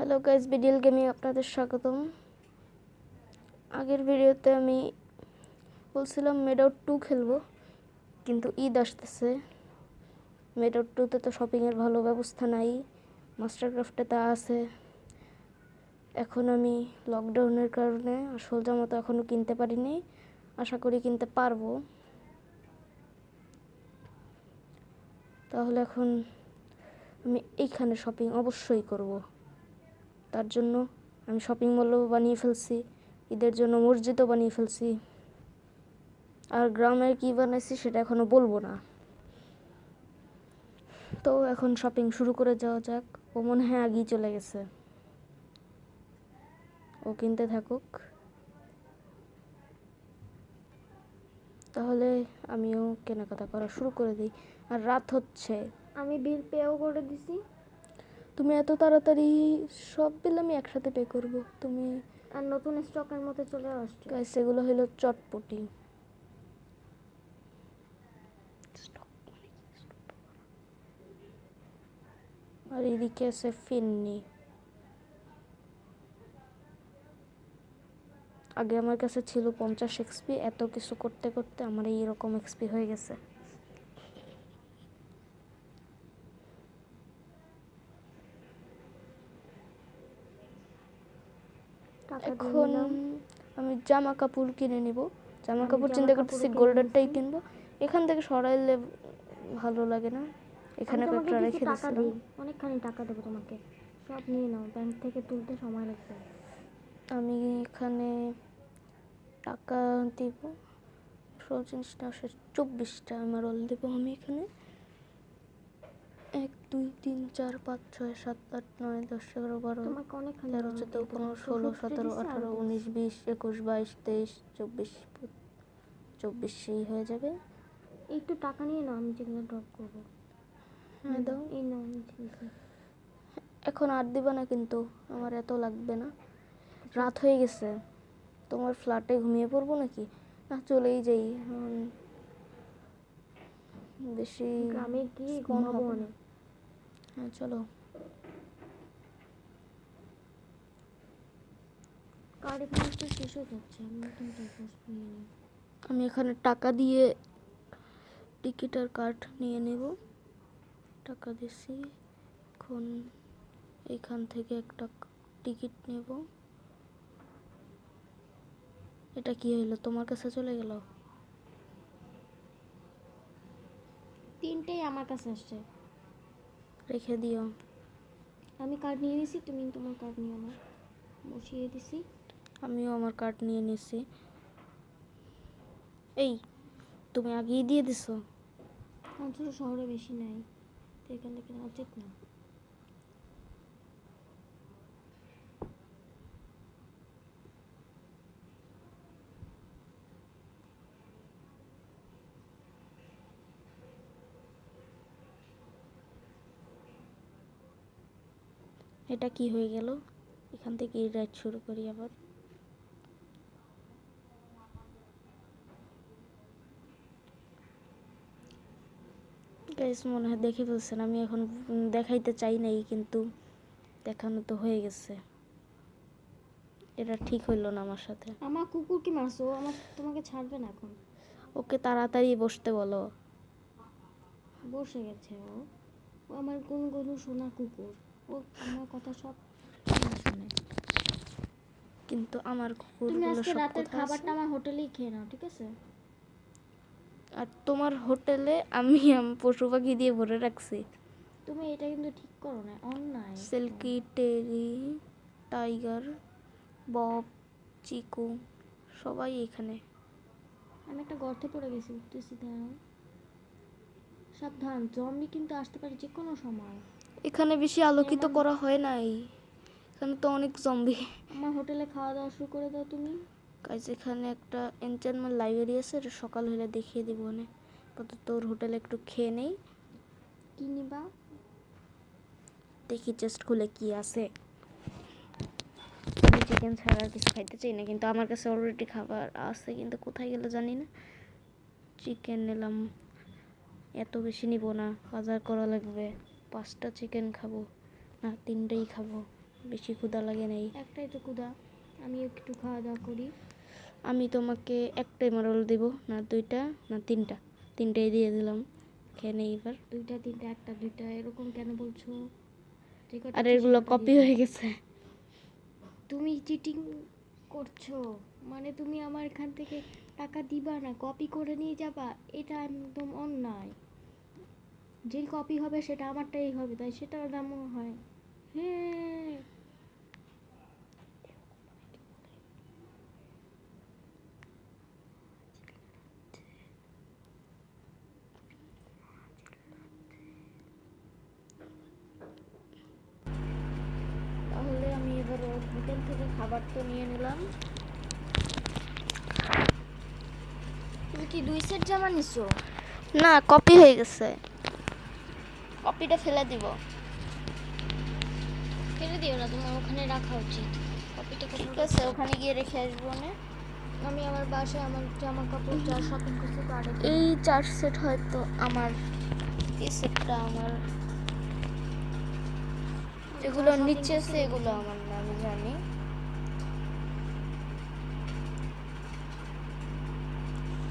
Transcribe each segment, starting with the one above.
Hello guys, BDL gaming আপনাদের স্বাগতম। আগের ভিডিওতে আমি বলছিলাম মেডআউট 2 খেলবো, কিন্তু ঈদ আসতেছে। মেডআউট 2তে তো শপিংয়ের ভালো ব্যবস্থা নাই, মাস্টারক্রাফটে তা আছে। এখন আমি লকডাউনের কারণে আসল জামা তো এখনও কিনতে পারিনি, আশা করি কিনতে পারবো। তাহলে এখন আমি এইখানে শপিং অবশ্যই করব। তার জন্য আমি শপিং মলও বানিয়ে ফেলছি, ঈদের জন্য মসজিদও বানিয়ে ফেলছি। আর গ্রামের কি বানাইছি সেটা এখনো বলবো না। তো এখন শপিং শুরু করে যাওয়া যাক। ও মনে হয় আগেই চলে গেছে, ও কিনতে থাকুক। তাহলে আমিও কেনাকাটা করা শুরু করে দিই। আর রাত হচ্ছে। আমি বিল পেও করে দিছি। তুমি এত তাড়াতাড়ি? সব বিল আমি একসাথে পে করব। তুমি আর নতুন স্টকের মধ্যে চলে আসছে। গাইস, এগুলো হলো চটপটি। আর এদিকে আছে ফিন্নি। আগে আমার কাছে ছিল 50 এক্সপি, এত কিছু করতে করতে আমার এইরকম এক্সপি হয়ে গেছে। এখন আমি জামা কাপড় কিনে নিব। জামা কাপড় চিন্তা করতেছি গোল্ডেরটাই কিনবো। এখান থেকে সরাইলে ভালো লাগে না, এখানে একটা রেখে দিয়েছিলাম। অনেকখানি টাকা দেবো তোমাকে, সব নিয়ে নাও, ব্যাংক থেকে তুলতে সময় লাগবে। আমি এখানে টাকা দিব, সব জিনিসটা 24টা আমার অল দেবো আমি এখানে। 1 2 3 4 5 6 7 8 9 10 11 12 13 14 15 16 17 18 19 20 21 22 23 24 24 হয়ে যাবে। একটু টাকা নিয়ে নাও, আমি যেগুলো ড্রপ করবো। হ্যাঁ দাও। এই নাও। এখন আর দিবা না কিন্তু, আমার এত লাগবে না। রাত হয়ে গেছে, তোমার ফ্ল্যাটে ঘুমিয়ে পড়বো নাকি? না, চলেই যাই। বেশি গ্রামে গিয়ে ঘুমাবো অনেক। হ্যাঁ চলো। কার্ড এখানে তো শেষ হয়ে যাচ্ছে, আমি নতুন টাইপস নিয়ে নিই। আমি এখানে টাকা দিয়ে টিকিট আর কার্ড নিয়ে নেব। টাকা দিছি, এখন এইখান থেকে একটা টিকিট নেব। এটা কি হইলো, তোমার কাছে চলে গেল? 3টেই আমার কাছে আসছে। রেখে দিও। আমি কার্ড নিয়ে নিছি, তুমি তোমার কার্ড নিয়ে নাও। বসিয়ে দিছি। আমিও আমার কার্ড নিয়ে নিছি। এই, তুমি আগেই দিয়ে দিছো। অন্তত শহরে বেশি নাই, তো এখান থেকে নেওয়া উচিত না। এটা কি হয়ে গেল? এখান থেকে রাইড শুরু করি আবার। গাইস, মনে হয় দেখে ফেলছেন। আমি এখন দেখাইতে চাই নাই, কিন্তু দেখানো তো হয়ে গেছে। এটা ঠিক হইল না আমার সাথে। আমার কুকুর কি মারছো? আমার তোমাকে ছাড়বে না এখন। ওকে তাড়াতাড়ি বসতে বলো। বসে গেছে ও। ও আমার কোন সোনা কুকুর, ও আমার কথা সব শুনে। কিন্তু আমার তুমি কুকুরগুলো আজকে সব রাতের কোথায় খাবারটা আছে? আমার হোটেলেই খেয়ে নাও, ঠিক আছে? আর তোমার হোটেলে আমি পশু পাখি দিয়ে ভরে রাখছি। তুমি এটা কিন্তু ঠিক করো না, অন্যায়। সিল্কি, টেরি, টাইগার, বব, চিকু সবাই এখানে। আমি একটা গর্তে পড়ে গেছি, উঠতেছি, দাঁড়াও। সাবধান, জম্বি কিন্তু আসতে পারে যে কোনো সময়। এখানে বেশি আলোকিত করা হয় নাই, এখানে তো অনেক জম্বি। আমার হোটেলে খাওয়া দাওয়া শুরু করে দাও তুমি। গাইস, এখানে একটা এনচ্যান্টমেন্ট লাইব্রেরি আছে, এটা সকাল হলে দেখিয়ে দিব। না তোর হোটেলে একটু খেয়ে নেই। কি নিবা? দেখি চেস্ট খুলে কি আছে। আমি চিকেন ছাড়া আর কিছু খাইতে চাই না, কিন্তু আমার কাছে অলরেডি খাবার আছে, কিন্তু কোথায় গেল জানি না। চিকেন নিলাম, এত বেশি নিব না, বাজার করা লাগবে। 5টা চিকেন খাবো না 3টাই খাবো। বেশি ক্ষুধা লাগে নাই। একটাই তো ক্ষুধা, আমি একটু খাওয়া দাওয়া করি। আমি তোমাকে একটাই মারল দিব, না দুইটা না তিনটা, তিনটাই দিয়ে দিলাম, খেয়ে নেই এবার। দুইটা তিনটা একটা দুইটা এরকম কেন বলছো? যে কটা আর আছে এগুলো সে কটা কপি দিয়ে দাও। হয়ে গেছে। তুমি চিটিং করছো, মানে তুমি আমার এখান থেকে টাকা দিবা না, কপি করে নিয়ে যাবা, এটা একদম অন্যায়। যে কপি হবে সেটা আমারটাই হবে, তাই সেটার দামও হয়। হ্যাঁ, তাহলে আমি এবার ওর হোটেল থেকে খাবার তো নিয়ে নিলাম। তুমি কি 2 সেট জামা নিছো? না, কপি হয়ে গেছে, কপিটা ফেলে দিব। ফেলে দিও না, তোমার ওখানে রাখা উচিত। কপিটা ঠিক কোথাও আছে, ওখানে গিয়ে রেখে আসবো না। আমি আমার বাসায় আমার জামা কাপড় যা শপিং করছি তার এই 4 সেট হয়তো আমার, এই সেটটা আমার, এগুলো নিচে আছে এগুলো আমার না, আমি জানি।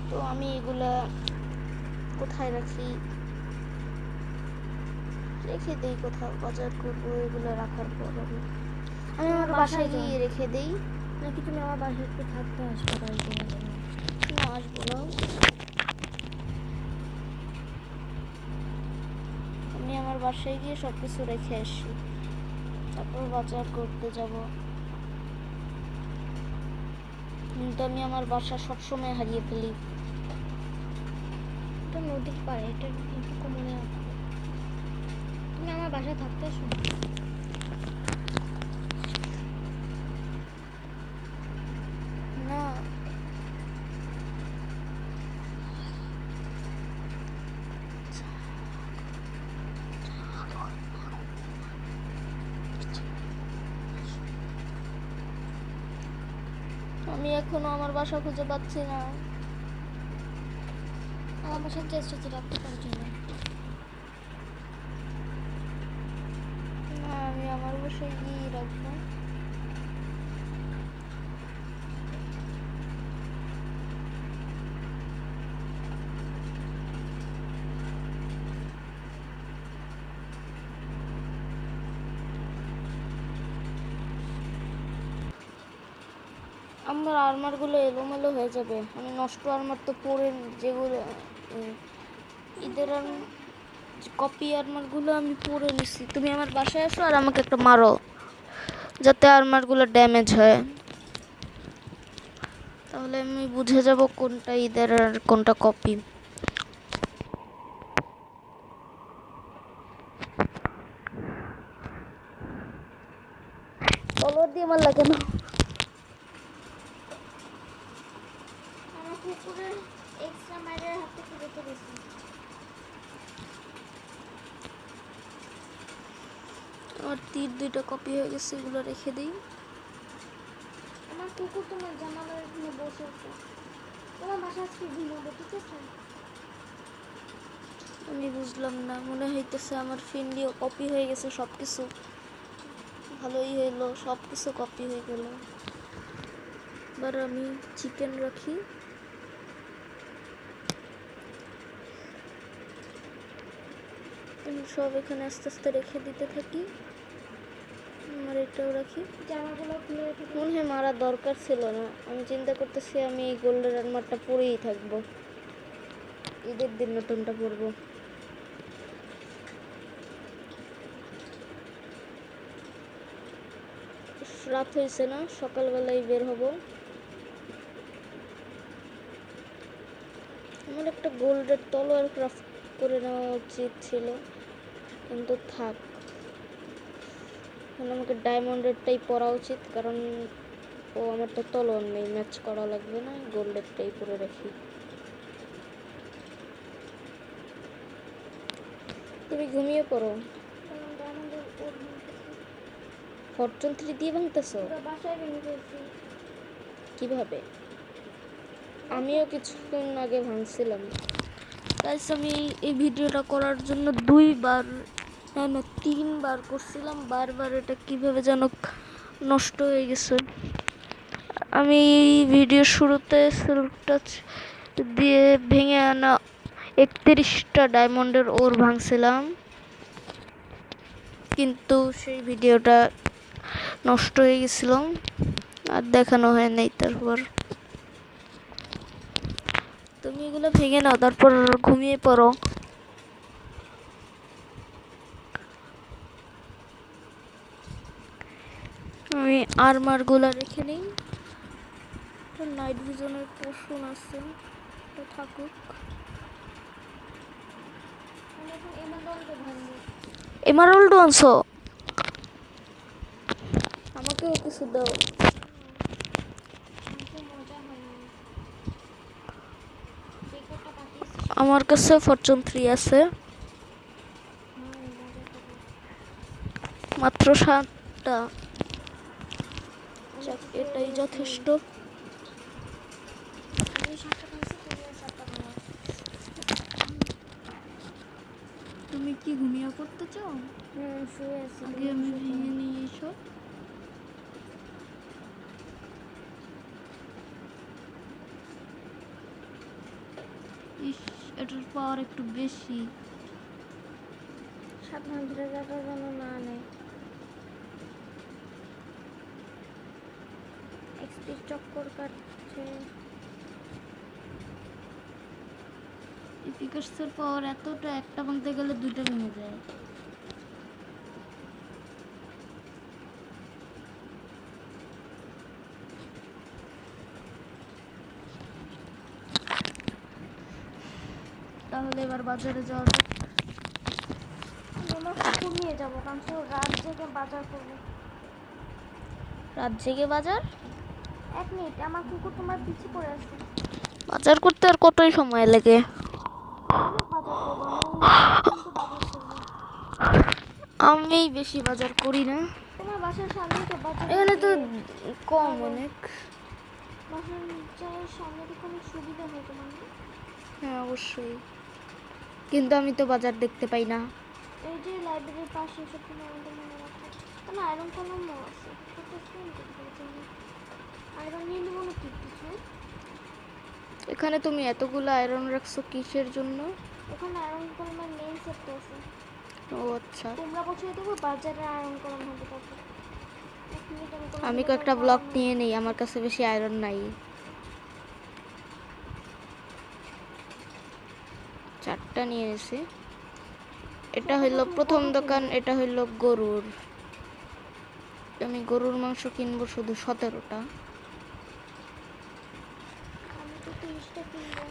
তো আমি এগুলা কোথায় রাখি, রেখে দেই কোথাও, বাজার করবো এগুলো রাখার পর আমি আমার বাসায় গিয়ে রেখে দেই। নাকি তুমি আমার বাসায় একটু থাকতে আসবে কয়েকদিনের জন্য? না, আসবো না, আমি আমার বাসায় গিয়ে সব কিছু রেখে আসি, তারপর বাজার করতে যাব। কিন্তু আমি আমার বাসা সবসময় হারিয়ে ফেলি। এটা নদীর পাড়ে, এটা এইটুকু মনে রাখো। তুমি আমার বাসায় থাকতে আসো না? না, আমি এখনো আমার বাসা খুঁজে পাচ্ছি না। আমার বাসার চেষ্টা হচ্ছে রাখতে পারছি না। না, আমি আমার বাসায় গিয়ে রাখবো। আমার আর্মারগুলো এলোমেলো হয়ে যাবে, আমি নষ্ট আর্মার তো পরে, যেগুলো ঈদের কপি আর্মারগুলো আমি পরে নিছি। তুমি আমার বাসায় আসো আর আমাকে একটা মারো, যাতে আর্মারগুলো ড্যামেজ হয়, তাহলে আমি বুঝে যাব কোনটা ঈদের আর কোনটা কপি। তলোয়ার দিয়ে মারলা কেন? আমার কুকুরের এক্সট্রা মাইরের হাত থেকে বেঁচে গেছে। আমার তীর দুইটা কপি হয়ে গেছে, এগুলো রেখে দিই। আমার কুকুর তোমার জানালার এখানে বসে আছে। তোমার বাসা আজকে ঘুমাবো, ঠিক আছে? আমি বুঝলাম না, মনে হইতেছে আমার ফিন্ডিও কপি হয়ে গেছে, সব কিছু ভালোই হইলো, সব কিছু কপি হয়ে গেল। এবার আমি চিকেন রাখি, আমি সব এখানে আস্তে আস্তে রেখে দিতে থাকি। আমার এটাও রাখি। জামাগুলো খুলে রেখে দিই। মনে হয় মারার দরকার ছিল না, আমি চিন্তা করতেছি আমি এই গোল্ডের আর্মারটা পরেই থাকবো, ঈদের দিন নতুনটা পরবো। রাত হয়েছে না, সকালবেলায় বের হব। আমার একটা গোল্ডের তলোয়ার ক্রাফট করে নেওয়া উচিত ছিল, কিন্তু থাক, এখন আমাকে ডায়মন্ডেরটাই পরা উচিত, কারণ ও আমার তো তলোয়ার নেই, ম্যাচ করা লাগবে না, গোল্ডেরটাই পরে রাখি। তুমি ঘুমিয়ে পড়ো। কারণ ডায়মন্ডের ওর ফরচুন 3 দিয়ে ভাঙতেছো? পুরো বাসায় ভেঙে ফেলছি। কিভাবে? আমিও কিছুক্ষণ আগে ভাঙছিলাম। গাইস, আমি এই ভিডিওটা করার জন্য 2 বার না না 3বার করছিলাম, বারবার এটা কিভাবে যেন নষ্ট হয়ে গেছে। আমি ভিডিও শুরুতে সিল্ক টাচ দিয়ে ভেঙে আনা 31টা ডায়মন্ডের ওর ভাঙছিলাম, কিন্তু সেই ভিডিওটা নষ্ট হয়ে গেছিল আর দেখানো হয় নাই। তারপর তুমি এগুলো ভেঙে নাও, তারপর ঘুমিয়ে পড়ো। আমি আর্মারগুলো রেখে নিই। নাইট ভিশনের পোষণ আছে, এটা থাকুক। আমি এখন এমাজনকে ভাঙবো। এমারল্ড আনছো? আমাকেও কিছু দাও। আমাকে মজা হয়নি। বেকারটা পাঠিয়েছিস? আমার কাছে ফরচুন 3 আছে, হ্যাঁ, মজা করবো। মাত্র 7টা। আমি যাক, তো এটাই seriously- যথেষ্ট। আমি 7টা ভাঙছি, তুমিও 7টা ভাঙো। তুমি কি ঘুমিয়ে পড়তে চাও? শুয়ে আছি, আগে তুমি আমি শুয়ে পড়ো। ভেঙে নিই এইসব। ইস, এটার পাওয়ার একটু বেশি। সাবধান, ধরে রাখার জন্য না নেয়। এক্সপি চক্কর কাটছে। এই পিকার্সের পাওয়ার এতটা, একটা ভাঙতে গেলে 2টা ভেঙে যায়। তাহলে এবার বাজারে যাওয়া যাক। আমি আমার কুকুর নিয়ে যাবো, কারণ সে রাত জেগে বাজার করবো। রাত জেগে বাজার? 1 মিনিট, আমার কুকুর তোমার পিছে পড়ে আছে। বাজার করতে আর কতই সময় লাগে? অনেক বাজার করবো আমি, কিন্তু বাজার করবো। আমি বেশি বাজার করি না, তোমার বাসার সামনে তো বাজার। এখানে তো কম অনেক। বাসার সামনে থেকে অনেক সুবিধা হয় তোমার না? হ্যাঁ অবশ্যই, কিন্তু আমি তো বাজার দেখতে পাই না। এই যে লাইব্রেরির পাশে সব তোমার আমাদের মনে রাখো। না, আয়রন কলমও আছে। আয়রন নিয়ে নেবো না ঠিক কিছু। এখানে তুমি এতগুলো আয়রন রাখছো কিসের জন্য? ওখানে আয়রন কলমের মেইন সেটটা আছে। ও আচ্ছা, তোমরা পৌঁছে দেবো, বাজারে আয়রন কলম হবে তারপর। 1 মিনিট, আমি আমি কলমগুলো কয়েকটা পরে ব্লক আবার নিয়ে নেই, আমার কাছে বেশি আয়রন নাই। 4টা নিয়ে এসে। এটা হইলো প্রথম দোকান, এটা হইলো গরুর। আমি গরুর মাংস কিনবো শুধু 17টা। আমি তো 30টা কিনবো।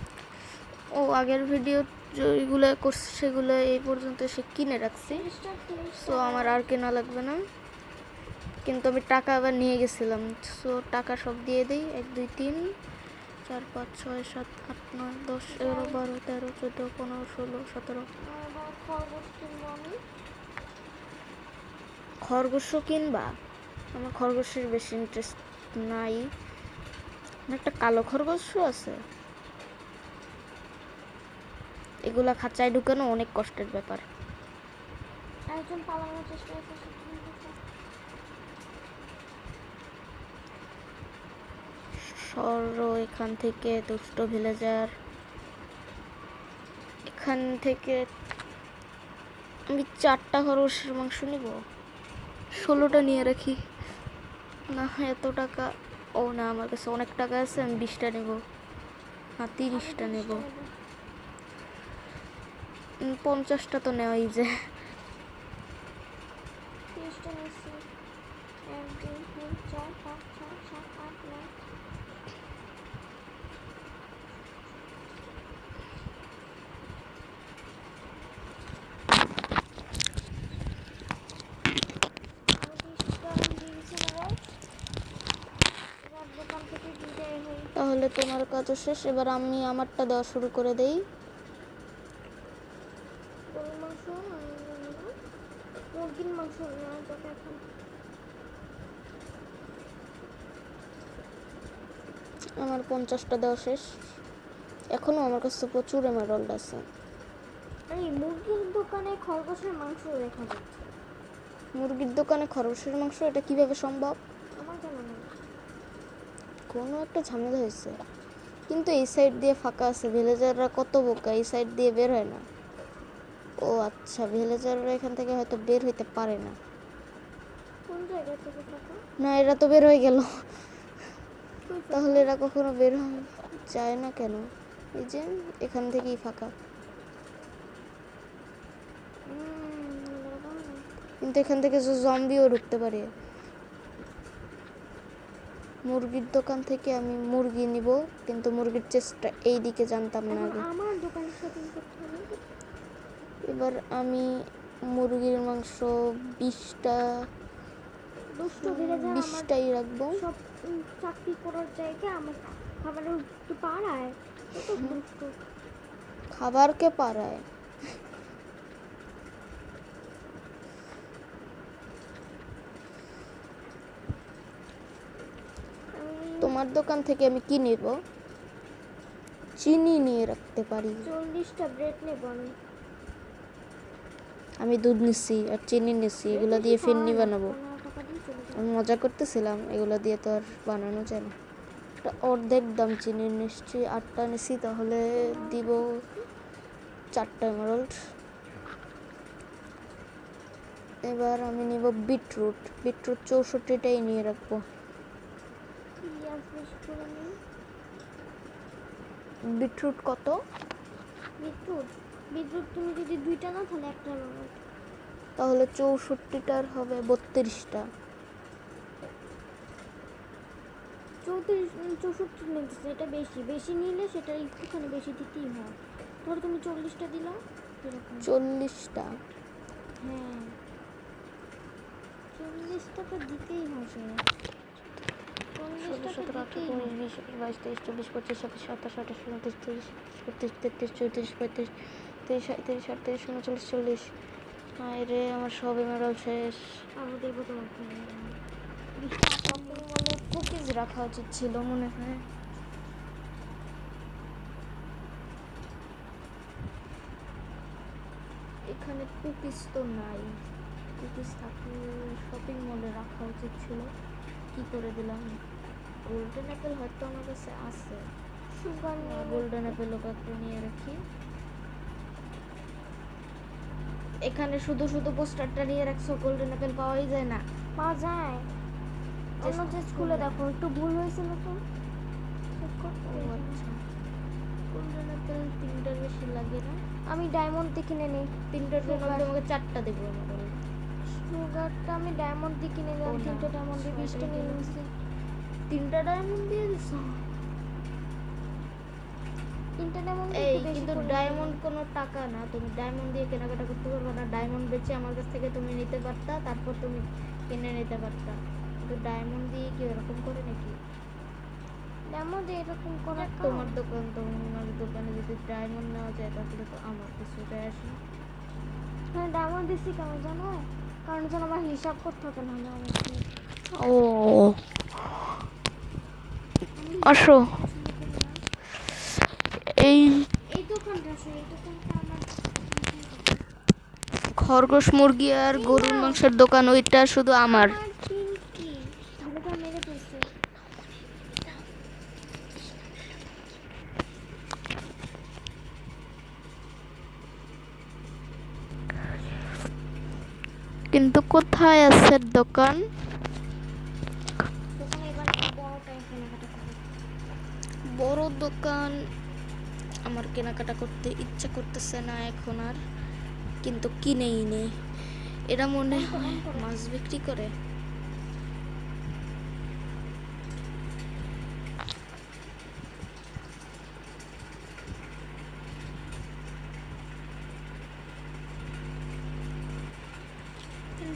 ও আগের ভিডিও যেগুলো করছি সেগুলো এই পর্যন্ত এসে কিনে রাখছি, 30টা সো আমার আর কেনা লাগবে না। কিন্তু আমি টাকা আবার নিয়ে গেছিলাম, সো টাকা সব দিয়ে দিই। 1 2 3 4 5 6 7 8 9 10 11 12 13 14 15 16 17। আবার খরগোশ কিনবো আমি। খরগোশও কিনবা? আমার খরগোশের বেশি ইন্টারেস্ট নাই। একটা কালো খরগোশও আছে। এগুলা খাঁচায় ঢুকানো অনেক কষ্টের ব্যাপার। একজন পালানোর চেষ্টা করছে। সরো এখান থেকে দুষ্ট ভিলেজার। এখান থেকে আমি 4টা খরগোশের মাংস নিব। 16টা নিয়ে রাখি। না এত টাকা, ও না আমার কাছে অনেক টাকা আছে, আমি 20টা নেব। হ্যাঁ 30টা নেব। 50টা তো নেওয়াই যায়। 30টা নিচ্ছি। 1 2 3 4 5 6 7 8 9। দোকান থেকে বিদায় হই। তাহলে তোমার কাজও শেষ, এবার আমি আমারটা দেওয়া শুরু করে দেই। গরুর মাংস মুরগির মাংস নেওয়া যাবে এখন। আমার 50টা দেওয়া শেষ। এখনো আমার কাছে প্রচুর এমারল্ড আছে। এই মুরগির দোকানে খরগোশের মাংস দেখা যাচ্ছে। মুরগির দোকানে খরগোশের মাংস, এটা কিভাবে সম্ভব? আমার জানা নেই। কোনো একটা ঝামেলা হয়েছে। কিন্তু এই সাইড দিয়ে ফাঁকা আছে, ভিলেজাররা কত বোকা, এই সাইড দিয়ে বের হয় না। ও আচ্ছা, ভিলেজাররা এখান থেকে হয়তো বের হইতে পারে না। কোন জায়গা থেকে ফাঁকা? না, এরা তো বের হয়ে গেল। তাহলে এরা কখনো বের যায় না কেন? এই যে এখান থেকেই ফাঁকা। কিন্তু এখান থেকে জম্বিও ঢুকতে পারে। মুরগির দোকান থেকে আমি মুরগি নিব, কিন্তু মুরগির চেষ্টা এই দিকে জানতাম না আগে। আমার দোকানে শপিং করতে হবে। এবার আমি মুরগির মাংস 20টা দুষ্ট ভিলেজার আমার 20টাই রাখবো। সব চাকরি করার জায়গায় আমার খাবারের একটু পাড়ায়, কত দুষ্ট। খাবারকে পাড়ায়। তোমার দোকান থেকে আমি কি নেব? চিনি নিয়ে রাখতে পারি। 40টা ব্রেড নেব আমি। আমি দুধ নিচ্ছি আর চিনি নিচ্ছি, এগুলো দিয়ে ফিরনি বানাবো। 15 টাকা দিয়ে চলে যাবে। আমি মজা করতেছিলাম, এগুলো দিয়ে তো আর বানানো যায় না। এটা অর্ধেক দাম চিনির নিশ্চয়ই। 8টা নিচ্ছি, তাহলে দিব 4টা এমারল্ড। এবার আমি নিব বিটরুট। বিটরুট 64টাই নিয়ে রাখবো। পেঁয়াজ বেশি করে নিই। বিটরুট কত? বিটরুট বিটরুট তুমি যদি 2টা নাও তাহলে একটা নাও। তাহলে 64টার হবে 32টা। 64 নিতেছে, এটা বেশি বেশি নিলে সেটা একটুখানি বেশি দিতেই হয়। ধরো তুমি 40টা দিলাম এরকম। 40টা? হ্যাঁ 40টা তো দিতেই হবে। 16, 17, 18, 19, 20, 21, 22, 23, 24, 25, 26, 27, 28, 29, 30, 31, 32, 33, 34, 35, 36, 37, 38, 39, 40। হায় রে, আমার সব এমারল্ড শেষ। আমি দেবো তোমাকে। মনে কুকিজ রাখা উচিত ছিল মনে হয়। এখানে কুকিজ তো নাই। কুকিজ থাকলে শপিং মলে রাখা উচিত ছিল। কি করে দিলাম? গোল্ডেন অ্যাপেল হয়তো আমার কাছে আছে। সুগার গোল্ডেন অ্যাপেলও কাউকে নিয়ে রাখি। এখানে শুধু শুধু পোস্টারটা নিয়ে রাখছো, গোল্ডেন অ্যাপেল পাওয়াই যায় না। পাওয়া যায়। অন্য যে স্কুলে দেখো একটু ভুল হয়েছিল তো। ও আচ্ছা, গোল্ডেন অ্যাপেল 3টার বেশি লাগে না। আমি ডায়মন্ড দিয়ে কিনে নিই। 3টার জন্য আমি তোমাকে 4টা দেবো। আমার সুগারটা আমি ডায়মন্ড দিয়ে কিনে নিলাম। 3টে ডায়মন্ড দিয়ে 20টা নিয়ে নিয়েছি। 3টা ডায়মন্ড দিয়ে দিছো? 3টে ডায়মন্ড এই কিন্তু ডায়মন্ড কোনো টাকা না, তুমি ডায়মন্ড দিয়ে কেনাকাটা করতে পারবে না। ডায়মন্ড বেচে আমার কাছ থেকে তুমি নিতে পারতা, তারপর তুমি কিনে নিতে পারতা। কিন্তু ডায়মন্ড দিয়ে কি এরকম করে নাকি? ডায়মন্ড এরকম করা তোমার দোকান, তোমার দোকানে যদি ডায়মন্ড নেওয়া যায় তাহলে তো আমার কিছু যায় আসে না। হ্যাঁ ডায়মন্ড দিচ্ছি কেন জানো? কারণ যেন আমার হিসাব করতে হবে না। ও আসো, এই এই দোকানটা আসো, এই দোকানটা আমার খরগোশ মুরগি আর গরুর মাংসের দোকান, ওইটা শুধু আমার। কি ভালোটা মেরে ফেলছে। কিন্তু কোথায় আছে দোকান? দোকানে এবার বড়টাই কেনাকাটা করবো। বড় দোকান আমার কেনাকাটা করতে ইচ্ছা করতেছে না এখন আর, কিন্তু কিনেই নেই। এরা মনে হয় মাছ বিক্রি করে।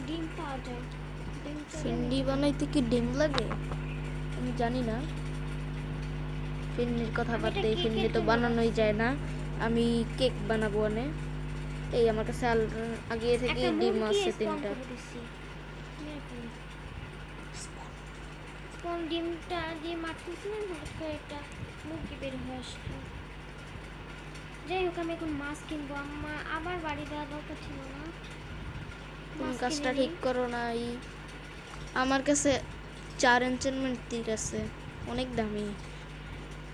ডিম পাওয়া যায়। ফিন্ডি বানাইতে কি ডিম লাগে? আমি জানি না। ফিন্ডির কথা বাদ দিয়ে, ফিন্ডি তো বানানোই যায় না। আমি কেক বানাবো অনেক। এই আমার কাছে আগে থেকে ডিম আছে 3টা। কোন ডিমটা দিয়ে মারতেছিলেন হঠাৎ করে একটা মুরগি বের হয়ে আসলো। যাই হোক আমি এখন মাছ কিনবো। আমার বাড়ি দেওয়া দরকার ছিল না। তুমি মাছ কাজটা কিনে ঠিক নিই। করো না। আমার কাছে 4 এনচেন্টমেন্ট তীর আছে, অনেক দামি।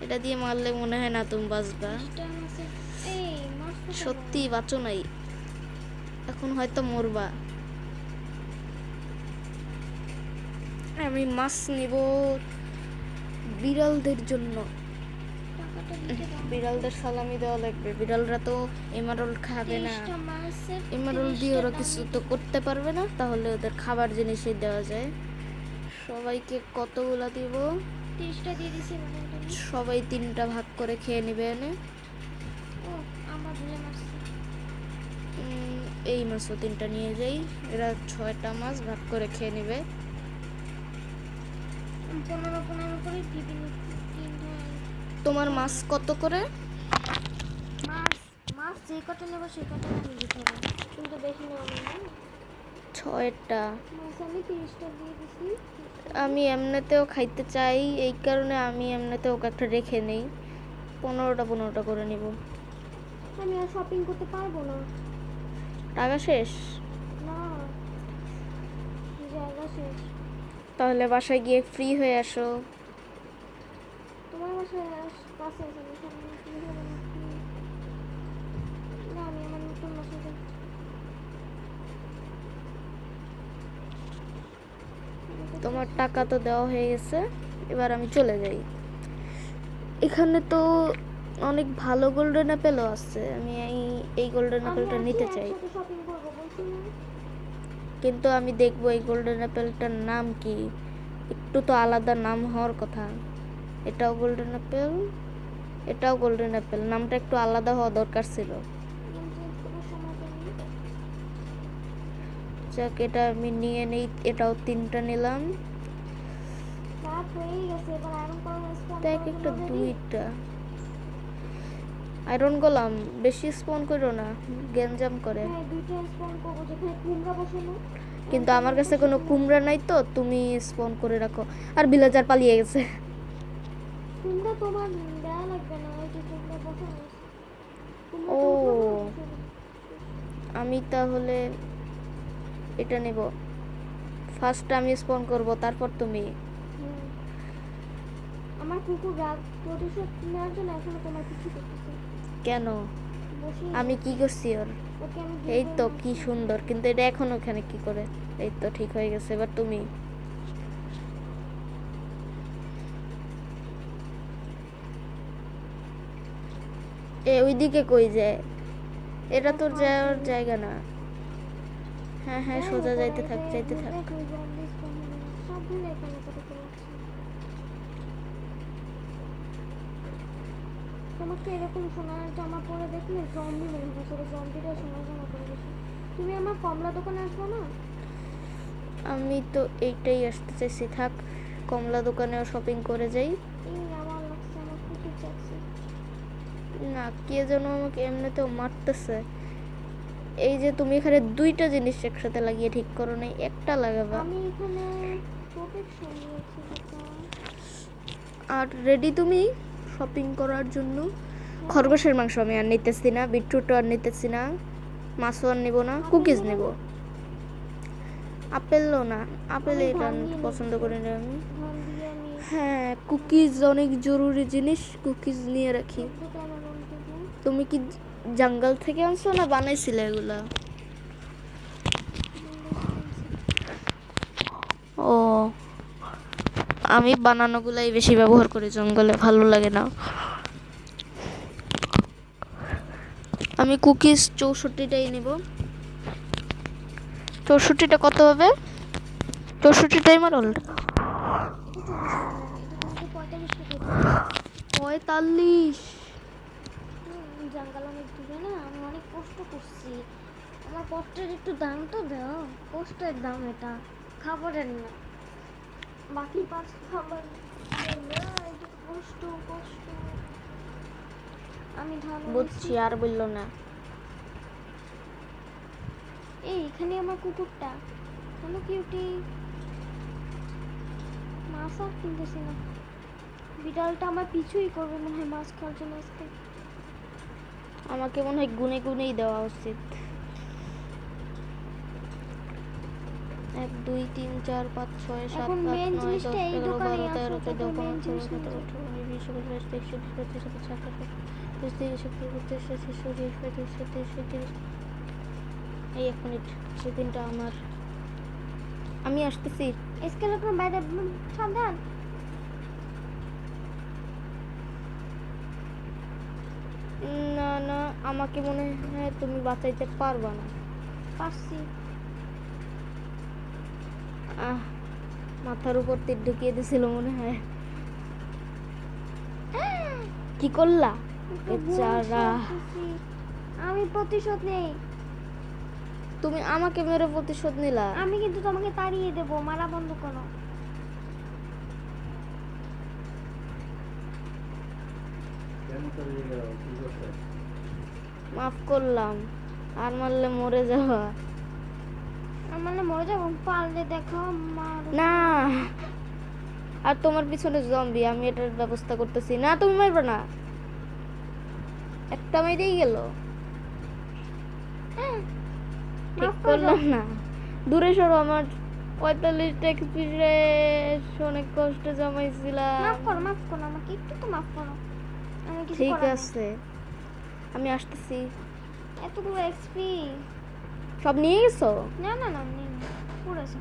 এটা দিয়ে মারলে মনে হয় না তুমি বাঁচবা। 20টা মাছের এই মাছ তো কেন? সত্যি বাঁচো নাই, এখন হয়তো মরবা। আমি মাছ নিব বিড়ালদের জন্য। টাকাটা দিতে দাও। বিড়ালদের সালামি দেওয়া লাগবে, বিড়ালরা তো এমারল্ড খাবে না। 30টা মাছের এমারল্ড দিয়ে 30টা ওরা দামই কিছু তো দিব। করতে পারবে না, তাহলে ওদের খাবার জিনিসই দেওয়া যায়। সবাইকে কতগুলা দিব? 30টা দিয়ে দিছি মানে তুমি। সবাই 3টা ভাগ করে খেয়ে নেবে এনে। ও আমার ভুলে মারছি। এই মাছও 3টা নিয়ে যাই, এরা 6টা মাছ ভাগ করে খেয়ে নেবে। 15 করে দিবি না? 3 হয়। তোমার মাছ কত করে? মাছ মাছ যে কটা নেবো সেই কটা আমি দিতে হবে, কিন্তু বেশি নেওয়া নেই না। 6টা। মাছ আমি 30টা দিয়ে দিছি। আমি এমনিতেও খাইতে চাই, এই কারণে আমি এমনিতেও একটা রেখে নেই। 15টা করে নিব। আমি আর শপিং করতে পারবো না। টাকা শেষ? না, জায়গা শেষ। তাহলে বাসায় গিয়ে ফ্রি হয়ে আসো। তোমার বাসায় কাছে আছে না, সামনে কি হবে না কি? না আমি আমার নতুন বাসায় যাচ্ছি। তোমার টাকা তো দেওয়া হয়ে গেছে, এবার আমি চলে যাই। এখানে তো অনেক ভালো গোল্ডেন অ্যাপেলও আছে, আমি এই গোল্ডেন অ্যাপেলটা নিতে চাই। শপিং করবো বলছি না? কিন্তু আমি দেখবো এই গোল্ডেন অ্যাপেলটার নাম কি, একটু তো আলাদা নাম হওয়ার কথা। এটাও গোল্ডেন অ্যাপেল, এটাও গোল্ডেন অ্যাপেল, নামটা একটু আলাদা হওয়া দরকার ছিল। যাক, এটা আমি নিয়ে নেই। এটাও 3টা নিলাম। দেখ একটা 2টা আয়রন গোলাম বেশি স্পন করো না, গ্যাঞ্জাম করে। কিন্তু আমার কাছে কোনো কুমড়া নাই, তো তুমি স্পন করে রাখো। আর ভিলেজার পালিয়ে গেছে। কুমড়া তোমার দেয়া লাগবে না, ওই যে কুমড়া বসানো আছে। ও, আমি তাহলে এটা নেব। ফার্স্ট আমি স্পন করব, তারপর তুমি। আমার কুকুর রাগ প্রতিশোধ নেওয়ার জন্য এখনো তোমার কিছু করতেছে। কেন? আমি কি করছি ওর? এই তো কি সুন্দর, কিন্তু এটা এখন ওখানে কি করে? এই তো ঠিক হয়ে গেছে, এবার তুমি। ওইদিকে কই যায়? এটা তোর যাওয়ার জায়গা না। হ্যাঁ হ্যাঁ, সোজা যাইতে থাক, যাইতে থাক। তোমাকে এরকম সোনার জামা পরে দেখলে জম্বি মনে হচ্ছে, জম্বিটা সোনার জামা পরে গেছে। তুমি আমার কমলা দোকানে আসবো না? আমি তো এইটাই আসতে চাইছি, থাক কমলা দোকানেও শপিং করে যাই। আমার লাগছে, আমার কুকুর যাচ্ছে না, কে যেন আমাকে এমনিতেও মারতেছে। এই যে তুমি এখানে 2টা জিনিস একসাথে লাগিয়ে ঠিক করো নাই, একটা লাগাবা। আমি এখানে প্রোটেকশন নিয়েছি। আর রেডি তুমি শপিং করার জন্য? খরগোশের মাংস আমি আর নিতেছি না, বিটরুটও আর নিতেছি না, মাছও আর নিব না, কুকিজ নেব। আপেলও না, আপেল এটা পছন্দ করি না আমি। হ্যাঁ, কুকিজ অনেক জরুরি জিনিস, কুকিজ নিয়ে রাখি। তুমি কি জঙ্গল থেকে আনছো না বানাইছিলে এগুলা? ও, আমি বানানোগুলাই বেশি ব্যবহার করি, জঙ্গলে ভালো লাগে না। আমি কুকিজ 64টাই নেব। 64টা কত হবে? 64টাই মারল 45। জঙ্গল অনেক দূরে না, আমি অনেক কষ্ট করছি। আমার কষ্টের একটু দাম তো দাও। কষ্টের দাম এটা, খাবারের না। বাকি 5 খাবার কষ্ট কষ্ট। আমি ধান বুঝছি, আর বললো না। এই এখানে আমার কুকুরটা হলো কিউটি। মাছ আর কিনতেছি না, বিড়ালটা আমার পিছুই করবে মনে হয় মাছ খাওয়ার জন্য আজকে। আমাকে মনে হয় গুনে গুনেই দেওয়া উচিত। 1 2 3 4 5 6 7 এখন 8 main 9 10 জিনিসটা এই 11 দোকানে 12 আছে, 13 14 তারপর main 15 জিনিস 16 নিয়ে 17 যাও। 18 19 20 21 22 23 24 25 26 27 28 29 30 এই 1 মিনিট, এই তিনটা আমার। আমি আসতেছি। স্কেলেটন বাইরে, সাবধান। না না, আমাকে মনে হয় তুমি বাঁচাইতে পারবা না। পারছি। মাথার উপর তীর ঢুকিয়ে দিছিল মনে হয়। কি করলা বেচারা? আমি প্রতিশোধ নেই। তুমি আমাকে মেরে প্রতিশোধ নিলা। আমি কিন্তু তোমাকে তাড়িয়ে দেবো, মারা বন্ধ করো। মাফ করলাম, আর মারলে মরে যাওয়া। মানে মরে যাবো, পারলে দেখো মার। না, আর তোমার পিছনে জম্বি, আমি এটার ব্যবস্থা করতেছি। না তুমি মারবে না, একটা মেরেই গেল। ঠিক করলাম না, দূরে সরো। আমার 45 এক্সপিরিয়েন্স, অনেক কষ্ট জমাইছিলাম। মাফ করো আমাকে, একটু তো মাফ করো। আমি কিছু ঠিক করার নেই। আছে, আমি আসতেছি। এতগুলো এক্সপি সব নিয়ে গেছো? না না না, নেই পুরো আছে।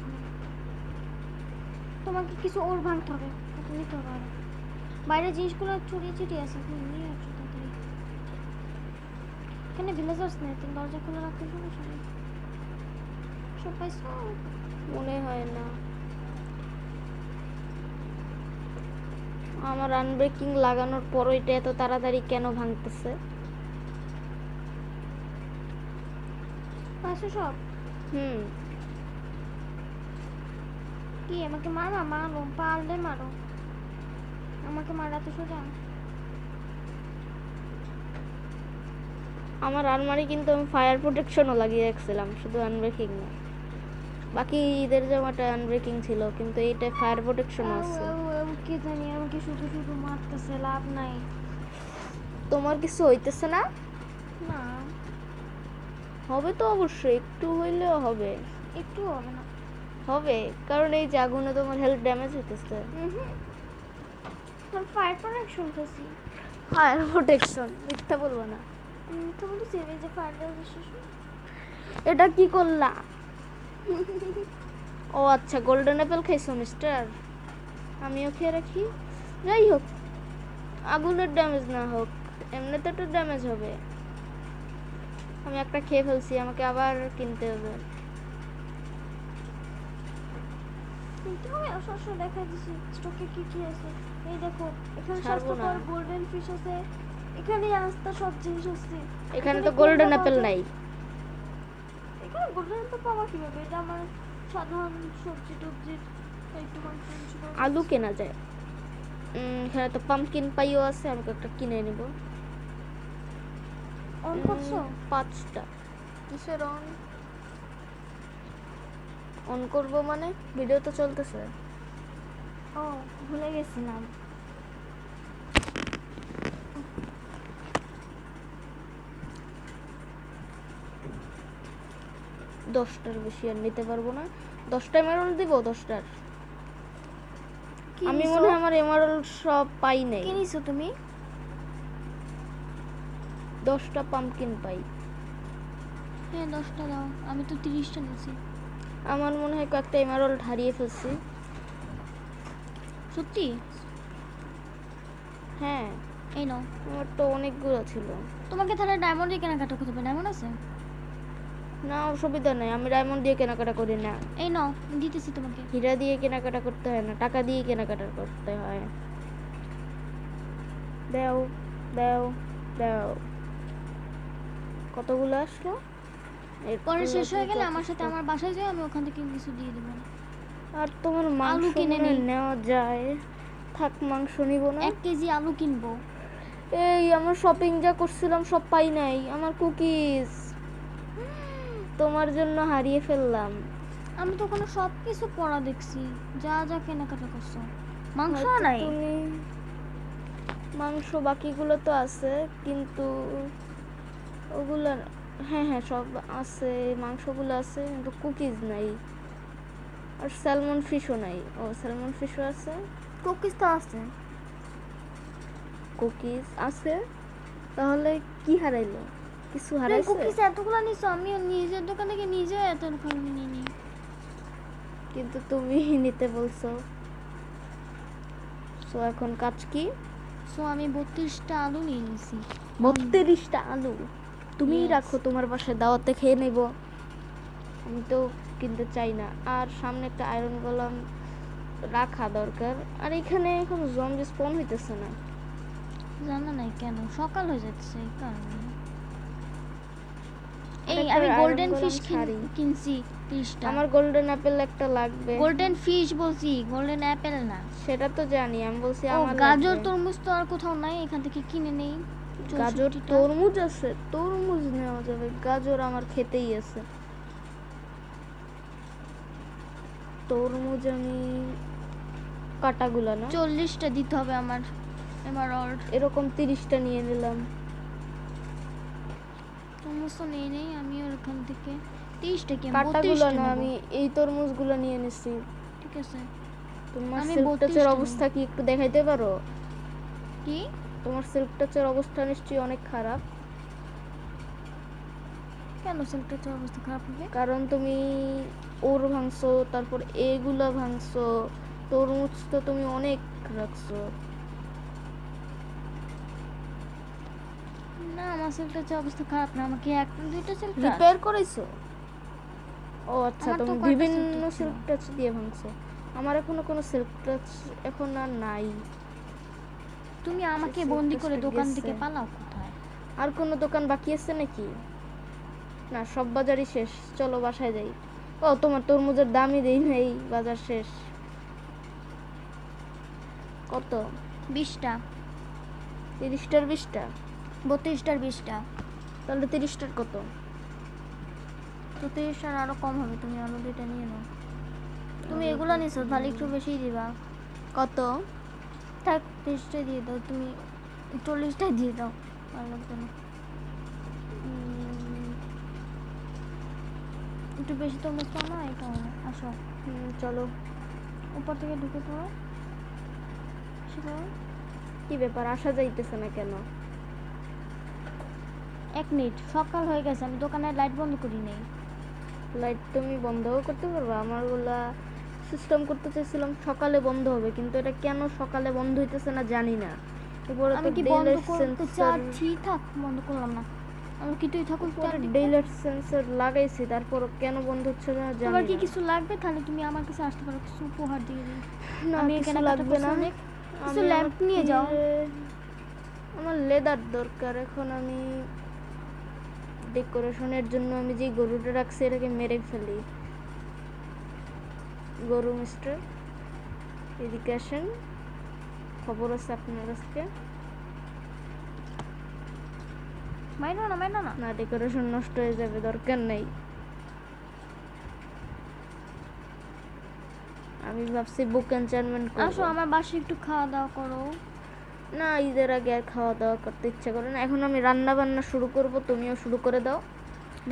তোমাকে কিছু ওর ভাঙতে হবে, ওটা নিতে হবে আরো। বাইরে জিনিসগুলো ছড়িয়ে ছিটিয়ে আছে, নিয়ে আসো তাড়াতাড়ি। এখানে ভিলেজার্স নেই, তুমি দরজা খুলে রাখতে সমস্যা নেই। সব পাইছো? মনে হয় না। আমার আনব্রেকিং লাগানোর পর এটা এত তাড়াতাড়ি কেন ভাঙতেছে? পাইছো সব? কি আমাকে মারো, পারলে মারো। আমাকে মারাতে সোজা। আমার আলমারি কিন্তু আমি ফায়ার প্রোটেকশনও লাগিয়ে রাখছিলাম, শুধু আনব্রেকিং না। বাকি ঈদের জামাটা আনব্রেকিং ছিল, কিন্তু এইটা ফায়ার প্রোটেকশনও আছে। কি জানি, আমাকে শুধু শুধু মারতেছে, লাভ নাই। তোমার কিছু হইতেছে না? না, হবে তো অবশ্যই, একটু হইলেও হবে। একটু হবে না। হবে, কারণ এই যে আগুনে তোমার হেলথ ড্যামেজ হইতেছে। ফায়ার প্রোটেকশন করছি। ফায়ার প্রোটেকশন মিথ্যা বলবো না। তো বলছি এই যে ফায়ার প্রোটেকশন। এটা কি করলা? ও আচ্ছা, গোল্ডেন অ্যাপেল খাইছো মিস্টার? আমিও খেয়ে রাখি। যাই হোক, আগুনের ড্যামেজ না হোক, এমনিতে তো ড্যামেজ হবে। আমি একটা খেয়ে ফেলছি, আমাকে আবার কিনতে হবে। শস্য দেখা দিছি, স্টকে কি কি আছে এই দেখো। এখানে ছাড়বো না। স্বাস্থ্যকর গোল্ডেন ফিশ আছে, এখানে আস্তা সব জিনিস আছে। এখানে তো গোল্ডেন অ্যাপেল নাই। এখানে গোল্ডেন অ্যাপেল পাওয়া কিভাবে? এটা আমার সাধারণ সবজি টবজির একটু আলু কেনা যায়। এখানে তো পাম্পকিন পাইও আছে, আমাকে একটা কিনে নেব। অন করছো? 5টা। কিসের অন? অন করব মানে ভিডিও তো চলতেছে। ও ভুলে গেছিলাম। দশটার বেশি আর নিতে পারবো না। 10টা এমারল্ড দিব, 10টার। আমি মনে হয় আমার এমারল্ড সব পাই নাই। কি নিছো তুমি? 10টা পাম্পকিন পাই। হ্যাঁ 10টা দাও, আমি তো 30টা নিয়েছি। আমার মনে হয় কয়েকটা এমারল্ড হারিয়ে ফেলছি। সত্যি? হ্যাঁ, এই নাও। আমার তো অনেকগুলো ছিল। তোমাকে তাহলে ডায়মন্ডে কেনাকাটা করতে হবে। ডায়মন্ড আছে? না, অসুবিধা নেই, আমি ডায়মন্ড দিয়ে কেনাকাটা করি না। এই নাও, দিতেছি তোমাকে। হীরা দিয়ে কেনাকাটা করতে হয় না, টাকা দিয়ে কেনাকাটা করতে হয়। দাও দাও দাও। কতগুলো আসলো? পরে শেষ হয়ে গেলে আমার সাথে আমার বাসায় যাও, আমি ওখান থেকে কিছু দিয়ে দেবো। আর তোমার মাংস কিনে কিনে নিই। নেওয়া যায়। থাক, মাংস নিব না। 1 কেজি আলু কিনবো। এই আমার শপিং যা করছিলাম সব পাই নাই। আমার কুকিজ তোমার জন্য হারিয়ে ফেললাম। আমি তো ওখানে সব কিছু পড়া দেখছি, যা যা কেনাকাটা করছো। মাংস হয়তো নাই। তুমি মাংস বাকিগুলো তো আছে, কিন্তু ওগুলা হ্যাঁ হ্যাঁ সব আছে, মাংসগুলো আছে কিন্তু কুকিজ নাই, আর স্যালমন ফিশও নাই। ও স্যালমন ফিশও আছে, কুকিজ তো আছে। কুকিজ আছে, তাহলে কি হারাইলো? কিছু তুমি হারাইছে? কুকিজ এতগুলো নিছো, আমি নিজের দোকান থেকে নিজে এতগুলো নিয়ে নিই। কিন্তু তুমি নিতে বলছো। সো এখন কাজ কি? সো আমি 32টা আলু নিয়ে নিছি। 32টা আলু তুমিই Yes. রাখো, তোমার বাসায় দাওয়াতে খেয়ে নেব, আমি তো কিনতে চাই না। আর সামনে একটা আয়রন গোলাম রাখা দরকার। আর এখানে এখন জম্বি স্পন হইতেছে না। জানা নাই কেন সকাল হয়ে যাচ্ছে এই কারণে। আর এই একটা আমি iron গোল্ডেন golem ফিশ ছাড়ি। কিনছি 30টা। আমার গোল্ডেন অ্যাপেল একটা লাগবে। গোল্ডেন ফিশ বলছি, গোল্ডেন অ্যাপেল না। সেটা তো জানি, আমি বলছি ও আমার গাজর লাগবে। তরমুজ তো আর কোথাও নাই, এখান থেকে কিনে নেই। গাজর 64টা। তরমুজ আছে, তরমুজ নেওয়া যাবে, গাজর আমার খেতেই আছে। তরমুজ আমি কাটাগুলা না, 40টা দিতে হবে আমার এমারল্ড। এরকম 30টা নিয়ে নিলাম। তরমুজ তো নেই আমি ওখান থেকে 30টা কি, আমি কাটাগুলো 32টা না, নেব। আমি এই তরমুজগুলো নিয়ে নিছি। ঠিক আছে। তোমার আমি সিল্ক টাচের 32টা অবস্থা কি একটু দেখাইতে পারো? কি? তোমার সিল্ক টাচের অবস্থা নিশ্চয়ই অনেক খারাপ, কেন সেলটার অবস্থা খারাপ হবে? কারণ তুমি ওর ভাঙছো, তারপর এগুলা ভাঙছো, তরমুজ তো তুমি অনেক রাখছো। না আমার সেলটার অবস্থা খারাপ না, আমাকে একটা দুইটা সেলটার রিপেয়ার করাইছো? ও আচ্ছা, আমার তো তুমি কয়টা বিভিন্ন silk touch ছিল। সিল্ক টাচ দিয়ে ভাঙছো। আমার এখনো কোনো সিল্ক টাচ এখন আর নাই। তুমি আমাকে silk বন্দি touch করে টা দোকান গেছে। থেকে পালাও কোথায়? আর কোনো দোকান বাকি আছে নাকি? না, সব বাজারই শেষ, চলো বাসায় যাই। ও তোমার তরমুজের দামই দেই নাই, বাজার শেষ। কত? 20টা। 30টার 20টা? 32টার 20টা। তাহলে 30টার কত? তো 30টার আরো কম হবে, তুমি আরো দুইটা নিয়ে নাও। তুমি এগুলো নিছো তাহলে একটু বেশি দিবা। কত? থাক 30টা দিয়ে দাও, তুমি 40টা দিয়ে দাও, ভালো লাগবে না। একটু বেশি তো মুখ না এই কারণে। আসো চলো। উপর থেকে ঢুকে পড়ো। কি ব্যাপার, আসা যাইতেছে না কেন? 1 মিনিট, সকাল হয়ে গেছে, আমি দোকানের লাইট বন্ধ করি নেই। লাইট তুমি বন্ধও করতে পারবা? আমারগুলা সিস্টেম করতে চাইছিলাম সকালে বন্ধ হবে, কিন্তু এটা কেন সকালে বন্ধ হইতেছে না জানি না। উপরে আমি তো কি বন্ধ ডেইলাইট করতে সেন্সর, চাচ্ছি, থাক বন্ধ করলাম না। আমি কি তুই থাকুক উপরে ডেইলাইট সেন্সর লাগাইছি, তারপর কেন বন্ধ হচ্ছে না জানি তোমার কি না। কিছু লাগবে তাহলে তুমি আমার কাছে আসতে পারো, কিছু উপহার দিয়ে দিই। না, আমি কিছু এখানে লাগবে না। কিছু আমি ল্যাম্প নিয়ে যাও। আমার লেদার দরকার এখন। আমি ডেকোরেশনের জন্য আমি যে গরুটা রাখছি এটাকে মেরে ফেলি। গরু মিস্টার, এদিকে আসেন, খবর আছে আপনার কাছে। মাইনো না না, ডেকোরেশন নষ্ট হয়ে যাবে, দরকার নেই। আমি ভাবছি বুক এনচান্টমেন্ট আসো করব। আমার বাসায় একটু খাওয়া দাওয়া করো। না, ঈদের আগে আর খাওয়া দাওয়া করতে ইচ্ছা করে না। এখন আমি রান্না বান্না শুরু করব, তুমিও শুরু করে দাও।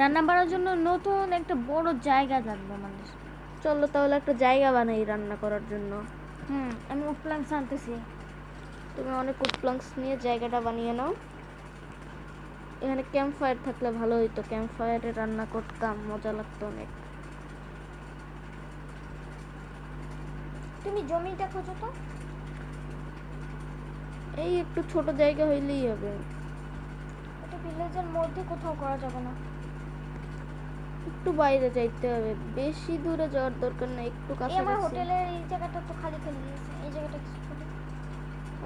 রান্না বাড়ার জন্য নতুন একটা বড় জায়গা লাগবে আমাদের। চলো তাহলে একটা জায়গা বানাই রান্না করার জন্য। আমি প্ল্যান্স আনতেছি। তুমি অনেক উড প্লাঙ্কস নিয়ে জায়গাটা বানিয়ে নাও। এখানে ক্যাম্প ফায়ার থাকলে ভালো হইতো, ক্যাম্প ফায়ারে রান্না করতাম, মজা লাগতো অনেক। তুমি জমিটা খোঁজো তো। এই একটু ছোট জায়গা হইলেই হবে। এটা ভিলেজের মধ্যে কোথাও করা যাবে না। একটু বাইরে যাইতে হবে, বেশি দূরে যাওয়ার দরকার না, একটু এই আমার কাছাকাছি। হোটেলের এই জায়গাটা তো খালি খালি আছে, এই জায়গাটা কিছু করো।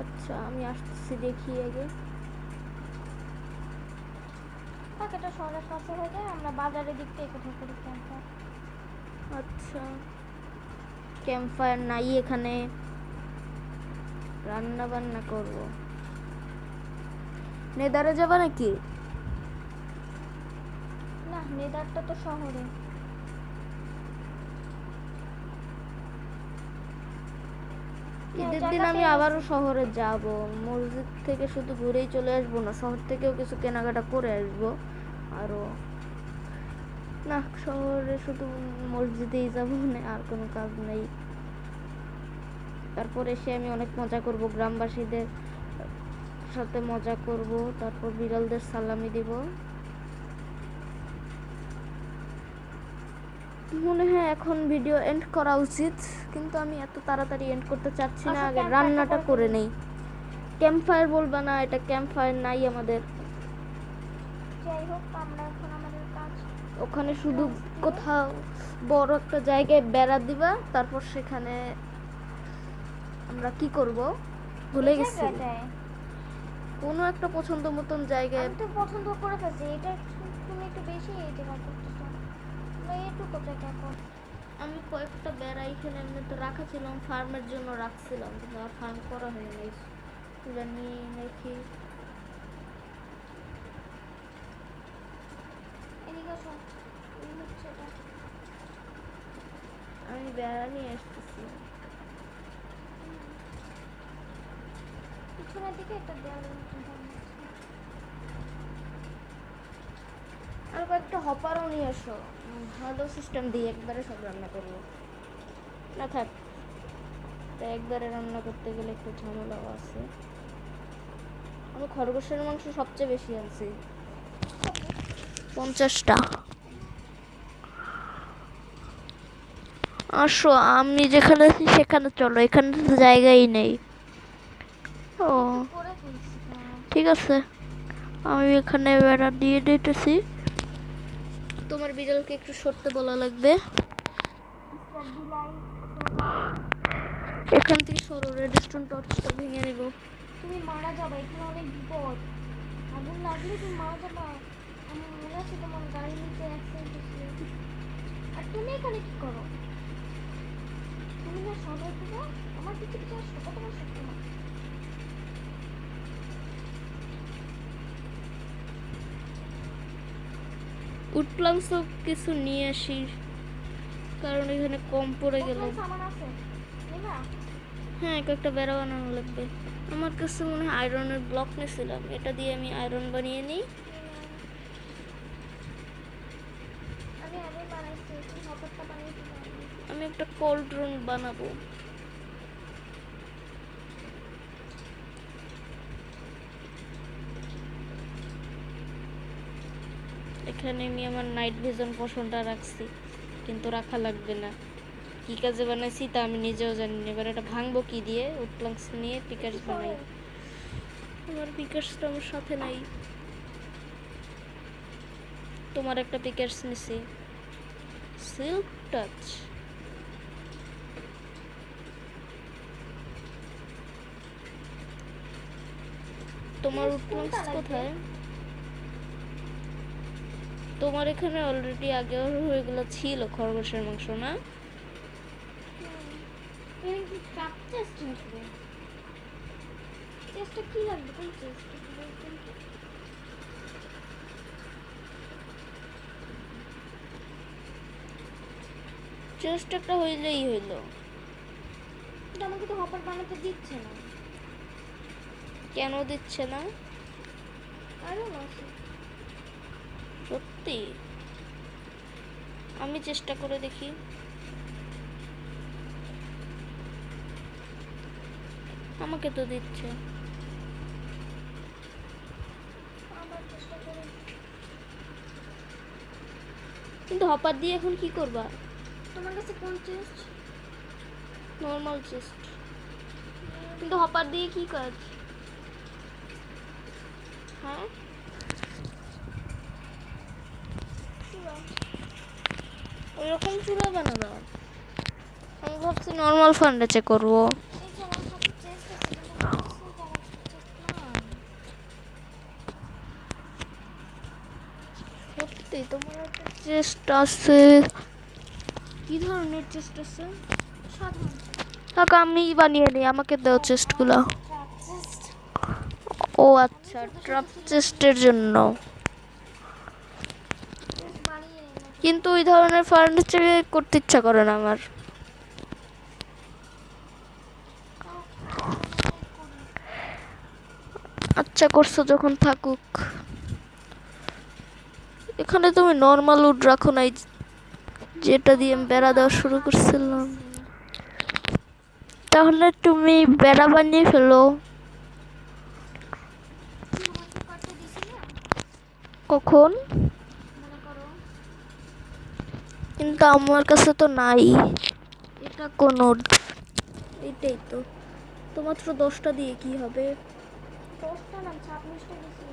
আচ্ছা, আমি আসতেছি, দেখি আগে। থাক, এটা শহরের কাছে হয়ে যায়, আমরা বাজারের দিক থেকে কোথাও করি ক্যাম্প। আচ্ছা, ক্যাম্প ফায়ার নাই এখানে, রান্না বান্না করব। নেদারে যাবা নাকি? না, নেদারটা তো শহরে। ঈদের দিন আমি আবারও শহরে যাব। মসজিদ থেকে শুধু ঘুরেই চলে আসবো না, শহর থেকেও কিছু কেনাকাটা করে আসবো। আরও না, শহরে শুধু মসজিদেই যাবো, মানে আর কোনো কাজ নেই। তারপর এসে আমি অনেক মজা করব, গ্রামবাসীদের সাথে মজা করব, তারপর বিড়ালদের সালামি দিব। মনে হয় এখন ভিডিও এন্ড করা উচিত, কিন্তু আমি এত তাড়াতাড়ি এন্ড করতে চাচ্ছি না, আচ্ছা, আগে campfire রান্নাটা টা করে করে নেই। ক্যাম্প ফায়ার বলবা না, এটা ক্যাম্প ফায়ার নাই আমাদের। যাই হোক, আমরা এখন আমাদের কাজ ওখানে শুধু কোথাও বড় একটা জায়গায় বেড়া দিবা, তারপর সেখানে আমরা কি করব ভুলে গেছি। জায়গাটায় কোনো একটা পছন্দ মতন জায়গায়। আমি তো পছন্দ করে ফেলছি, এটা তুমি একটু বেশি এই জায়গা করতেছো, না এটুকু জায়গা কর। আমি কয়েকটা বেড়া এখানে এমনি তো রাখা ছিলাম, ফার্মের জন্য রাখছিলাম, কিন্তু আর ফার্ম করা হয়নি। তুলে নিয়ে দেখি। এদিকে আসো, এই হচ্ছে এটা। আমি বেড়া নিয়ে আসতেছি। পিছনের দিকে একটা দেওয়ালের মতন বানানো আছে। আর কয়েকটা হপারও নিয়ে এসো, ভালো সিস্টেম দিয়ে একবারে সব রান্না করবো। না থাক, তা একবারে রান্না করতে গেলে একটু ঝামেলাও আছে। আমি খরগোশের মাংস সবচেয়ে বেশি আনছি, 50টা। আসো, আমি যেখানে আছি সেখানে চলো, এখানে তো জায়গাই নেই। ও করে ফেলছি তো। ঠিক আছে, আমি এখানে বেড়া দিয়ে দিতেছি। তোমার বিড়ালকে একটু সরতে বলা লাগবে। মিস্টার বিলাই, এখান থেকে সরো, রেডস্টোন টর্চটা ভেঙে নেব। তুমি মারা যাবে, এখানে অনেক বিপদ। আগুন লাগলে তুমি মারা যাবা। আমার মনে আছে তোমার গাড়ির নিচে অ্যাক্সিডেন্ট হয়েছিল। আর তুমি এখানে কি করো? তুমি না সরো থেকে, আমার পিছে পিছে আসো, কত বড় সত্য না। উঠলাম, সব কিছু নিয়ে আসি, কারণ এখানে কম পড়ে গেল। কত সামান আছে নিবা? হ্যাঁ, কয়েকটা বেড়া বানানো লাগবে। আমার কাছে মনে হয় আয়রনের ব্লক নিয়েছিলাম, এটা দিয়ে আমি আয়রন বানিয়ে নিই। আমি আগে বানাইছি, তুমি হঠাৎটা বানিয়ে দিবা। আমি একটা কোল্ড রুম বানাবো। এখানে আমি আমার নাইট ভিজন পোষণটা রাখছি, কিন্তু রাখা লাগবে না। কি কাজে বানাইছি তা আমি নিজেও জানি না। এবার এটা ভাঙবো কি দিয়ে? উডপ্লাঙ্কস নিয়ে পিকার্স বানাই। আমার পিকার্সটা আমার সাথে নাই। তোমার একটা পিকার্স নিছি, সিল্ক টাচ। তোমার উডপ্লাঙ্কস কোথায়? তোমার এখানে অলরেডি আগেও ওইগুলো ছিল, খরগোশের মাংস না? চেষ্টা কি লাগবে? কোন চেষ্টা বলতেন কি? জাস্ট একটা হইলেই হইলো। কিন্তু আমাকে তো হপার বানাতে দিচ্ছে না। কেন দিচ্ছে না? আরো না, সত্যি? আমি চেষ্টা করে দেখি। আমাকে তো দিচ্ছে। আমার চেষ্টা করে। কিন্তু হপার দিয়ে এখন কি করবা? তোমার কাছে কোন চেস্ট? Normal chest. কিন্তু হপার দিয়ে কি কাজ? হ্যাঁ, ওইরকম চূড়া বানানো। আমি ভাবছি নর্মাল ফান্ডেচে করবো। এই যে আমার হাতে চেস্ট আছে, কিন্তু আমার কাছে চেস্ট নাই। সত্যি তোমার একটা চেস্ট আছে? কি ধরনের চেস্ট আছে? সাধারণ থাক, আমি বানিয়ে নিই, আমাকে দাও চেস্টগুলো। Trap chest. ও আচ্ছা, ট্রাপ চেস্টের জন্য। চেস্ট বানিয়ে নিই না। কিন্তু ওই ধরনের ফার্নিচার করতে ইচ্ছা করে না আমার। আচ্ছা করছো যখন, থাকুক। এখানে তুমি নর্মাল উড রাখো নাই, যেটা দিয়ে আমি বেড়া দেওয়া শুরু করছিলাম। তাহলে তুমি বেড়া বানিয়ে ফেলো। তোমাকে করতে দিছি না কখন? মনে করো। কিন্তু আমার কাছে তো নাই। এটা কোন উড? এইটাই তো। তো মাত্র 10টা দিয়ে কি হবে? 10টা না 26টা দিছি।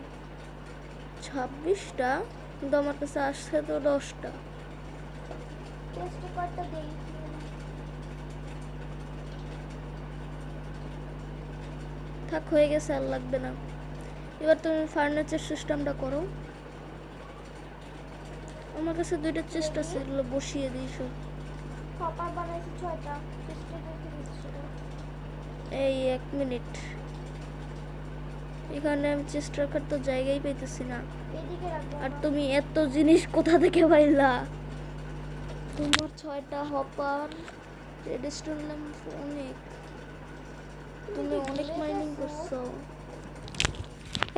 26টা? কিন্তু আমার কাছে আসছে তো 10টা। টেস্ট পেপারটা দেই। থাক, হয়ে গেছে, আর লাগবে না। এবার তুমি ফার্নিচার সিস্টেমটা করো। আমার কাছে 2টা চেস্ট আছে, এগুলো বসিয়ে দিয়েছো। হপার বানাইছি 6টা, টেস্টে রেখে দিছি সেটা। এই 1 মিনিট, এখানে আমি চেস্ট রাখার তো জায়গাই পাইতেছি না। এদিকে রাখবো। আর তুমি এত জিনিস কোথা থেকে পাইলা? তোমার 6টা হপার, রেডস্টোন ল্যাম্প অনেক। তুমি অনেক মাইনিং করছো।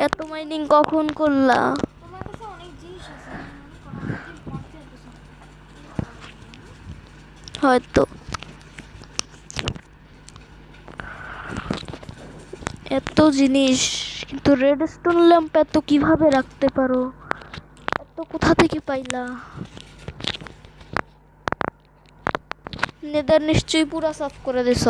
এত মাইনিং কখন করলা? তোমার কাছে অনেক জিনিস আছে, মনে করো অনেকদিন পর ফেলতেছ। হয়তো। এত জিনিস, কিন্তু রেডস্টোন ল্যাম্প এত কিভাবে রাখতে পারো? এত কোথা থেকে পাইলা? নেদার নিশ্চয়ই পুরা সাফ করে দিছ।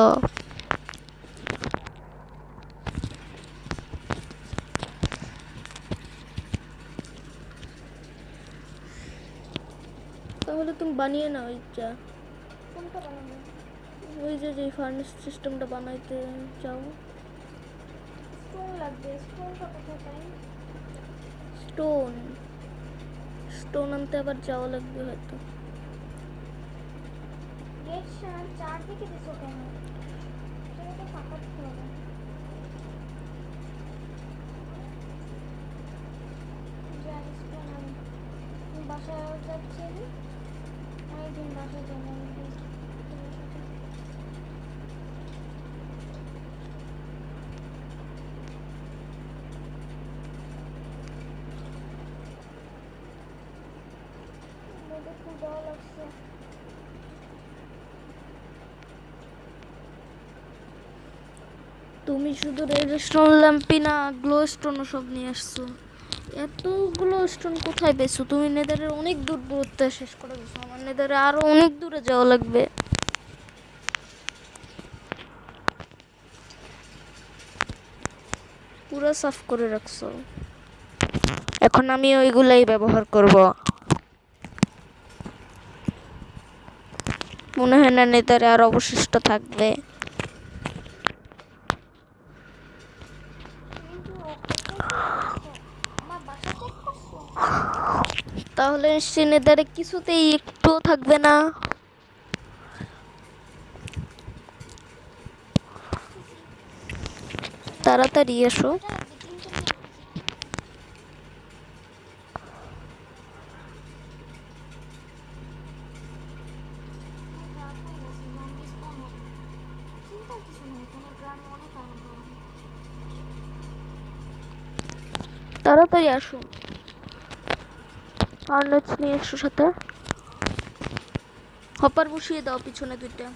তাহলে তুমি বানিয়ে নাও ওইটা। কোনটা বানাবো? ওই যে যে ফার্নেস সিস্টেমটা বানাইতে চাও। স্টোন লাগবে, স্টোনটা কোথায় পাই? স্টোন? স্টোন আনতে আবার যাওয়া লাগবে হয়তো। গেট চারদিকে দিছো কেন? সেটা তো ফাঁকা দিতে হবে। জানি স্টোন আমি বাসায় যাচ্ছি, অনেকদিন বাসায় যাই না আমি। খুব ভালো লাগছে। তুমি শুধু রেডস্টোন ল্যাম্পই না, গ্লো স্টোনও সব নিয়ে আসছো। এতগুলো স্টোন কোথায় পেয়েছো তুমি? নেদারের অনেক দূর দূরত্ব শেষ করে গেছো। আমার নেদারে আরো অনেক দূরে যাওয়া লাগবে। পুরো সাফ করে রাখছো। এখন আমি ওইগুলাই ব্যবহার করব। মনে হয় না নেদারে আর অবশিষ্ট থাকবে। কিন্তু আমার বাসা চেক করছো? তাহলে সে নেদারে কিছুতেই একটুও থাকবে না। তাড়াতাড়ি এসো। তাড়াতাড়ি আসো। ফার্নেস নিয়ে এসো সাথে। হপার বসিয়ে দাও পিছনে 2টা।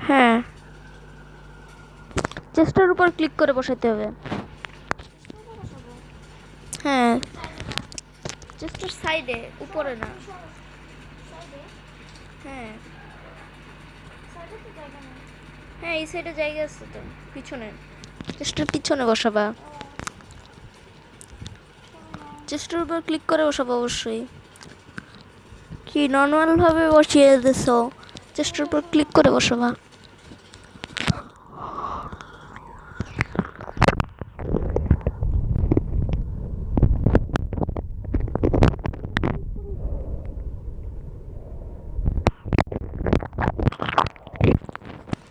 হ্যাঁ, চেস্টের উপর ক্লিক করে বসাতে হবে। হ্যাঁ, চেস্টের সাইডে, উপরে না। হ্যাঁ হ্যাঁ, এই সাইডে জায়গা আছে তো, পিছনে। চেস্টের পিছনে বসাবা। চেস্টের উপর ক্লিক করে বসাবো অবশ্যই। কি নর্মাল ভাবে বসিয়ে দিছো? চেস্টের উপর ক্লিক করে বসাবা।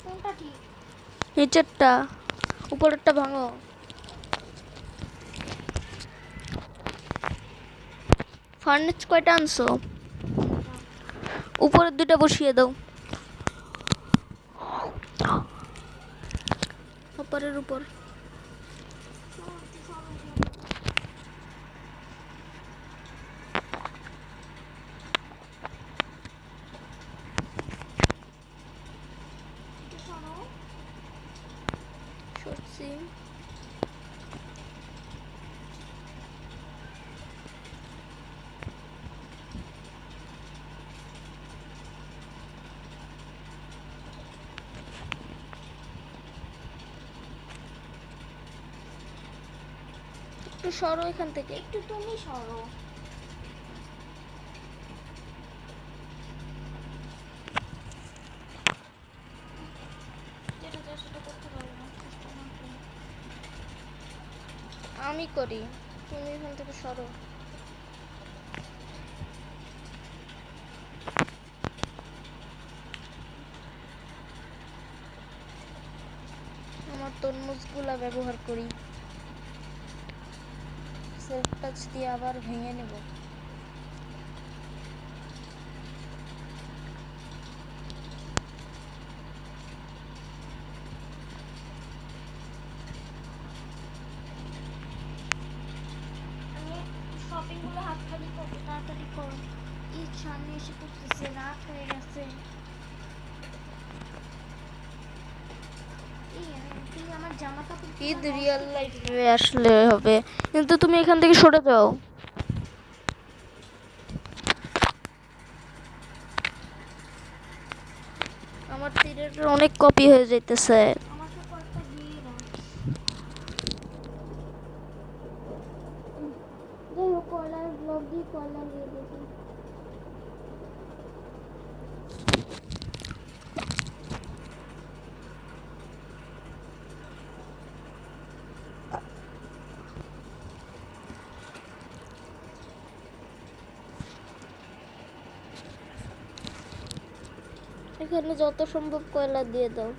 কোনটা ঠিক? নিচেরটা, উপরেরটা ভাঙো। ফার্নেস কয়টা আনছো? উপরের 2টা বসিয়ে দাও। হপারের উপর। একটু সরো এখান থেকে। একটু তুমি সরো। যেটা যা সেটা করতে পারবে না, কষ্ট না করে। আমি করি, তুমি এখান থেকে সরো। আমার তরমুজগুলা ব্যবহার করি, সেলফ টাচ দিয়ে আবার ভেঙে নেব। আমি শপিংগুলো হাততালি করবো, তাড়াতাড়ি করো। ঈদ সামনে এসে পড়তেছে, রাত হয়ে গেছে। তুই আমার জামা কাপড় ঈদ রিয়েল লাইফে আসলে হবে, কিন্তু তুমি এখান থেকে সরে যাও। আমার তীরের অনেক কপি হয়ে যাইতেছে। আমাকে কয়েকটা দিয়ে দাও। যাই হোক, কয়লার ব্লগ দিয়ে কয়লা দিয়ে দেখি। এখানে যত সম্ভব কয়লা দিয়ে দাও।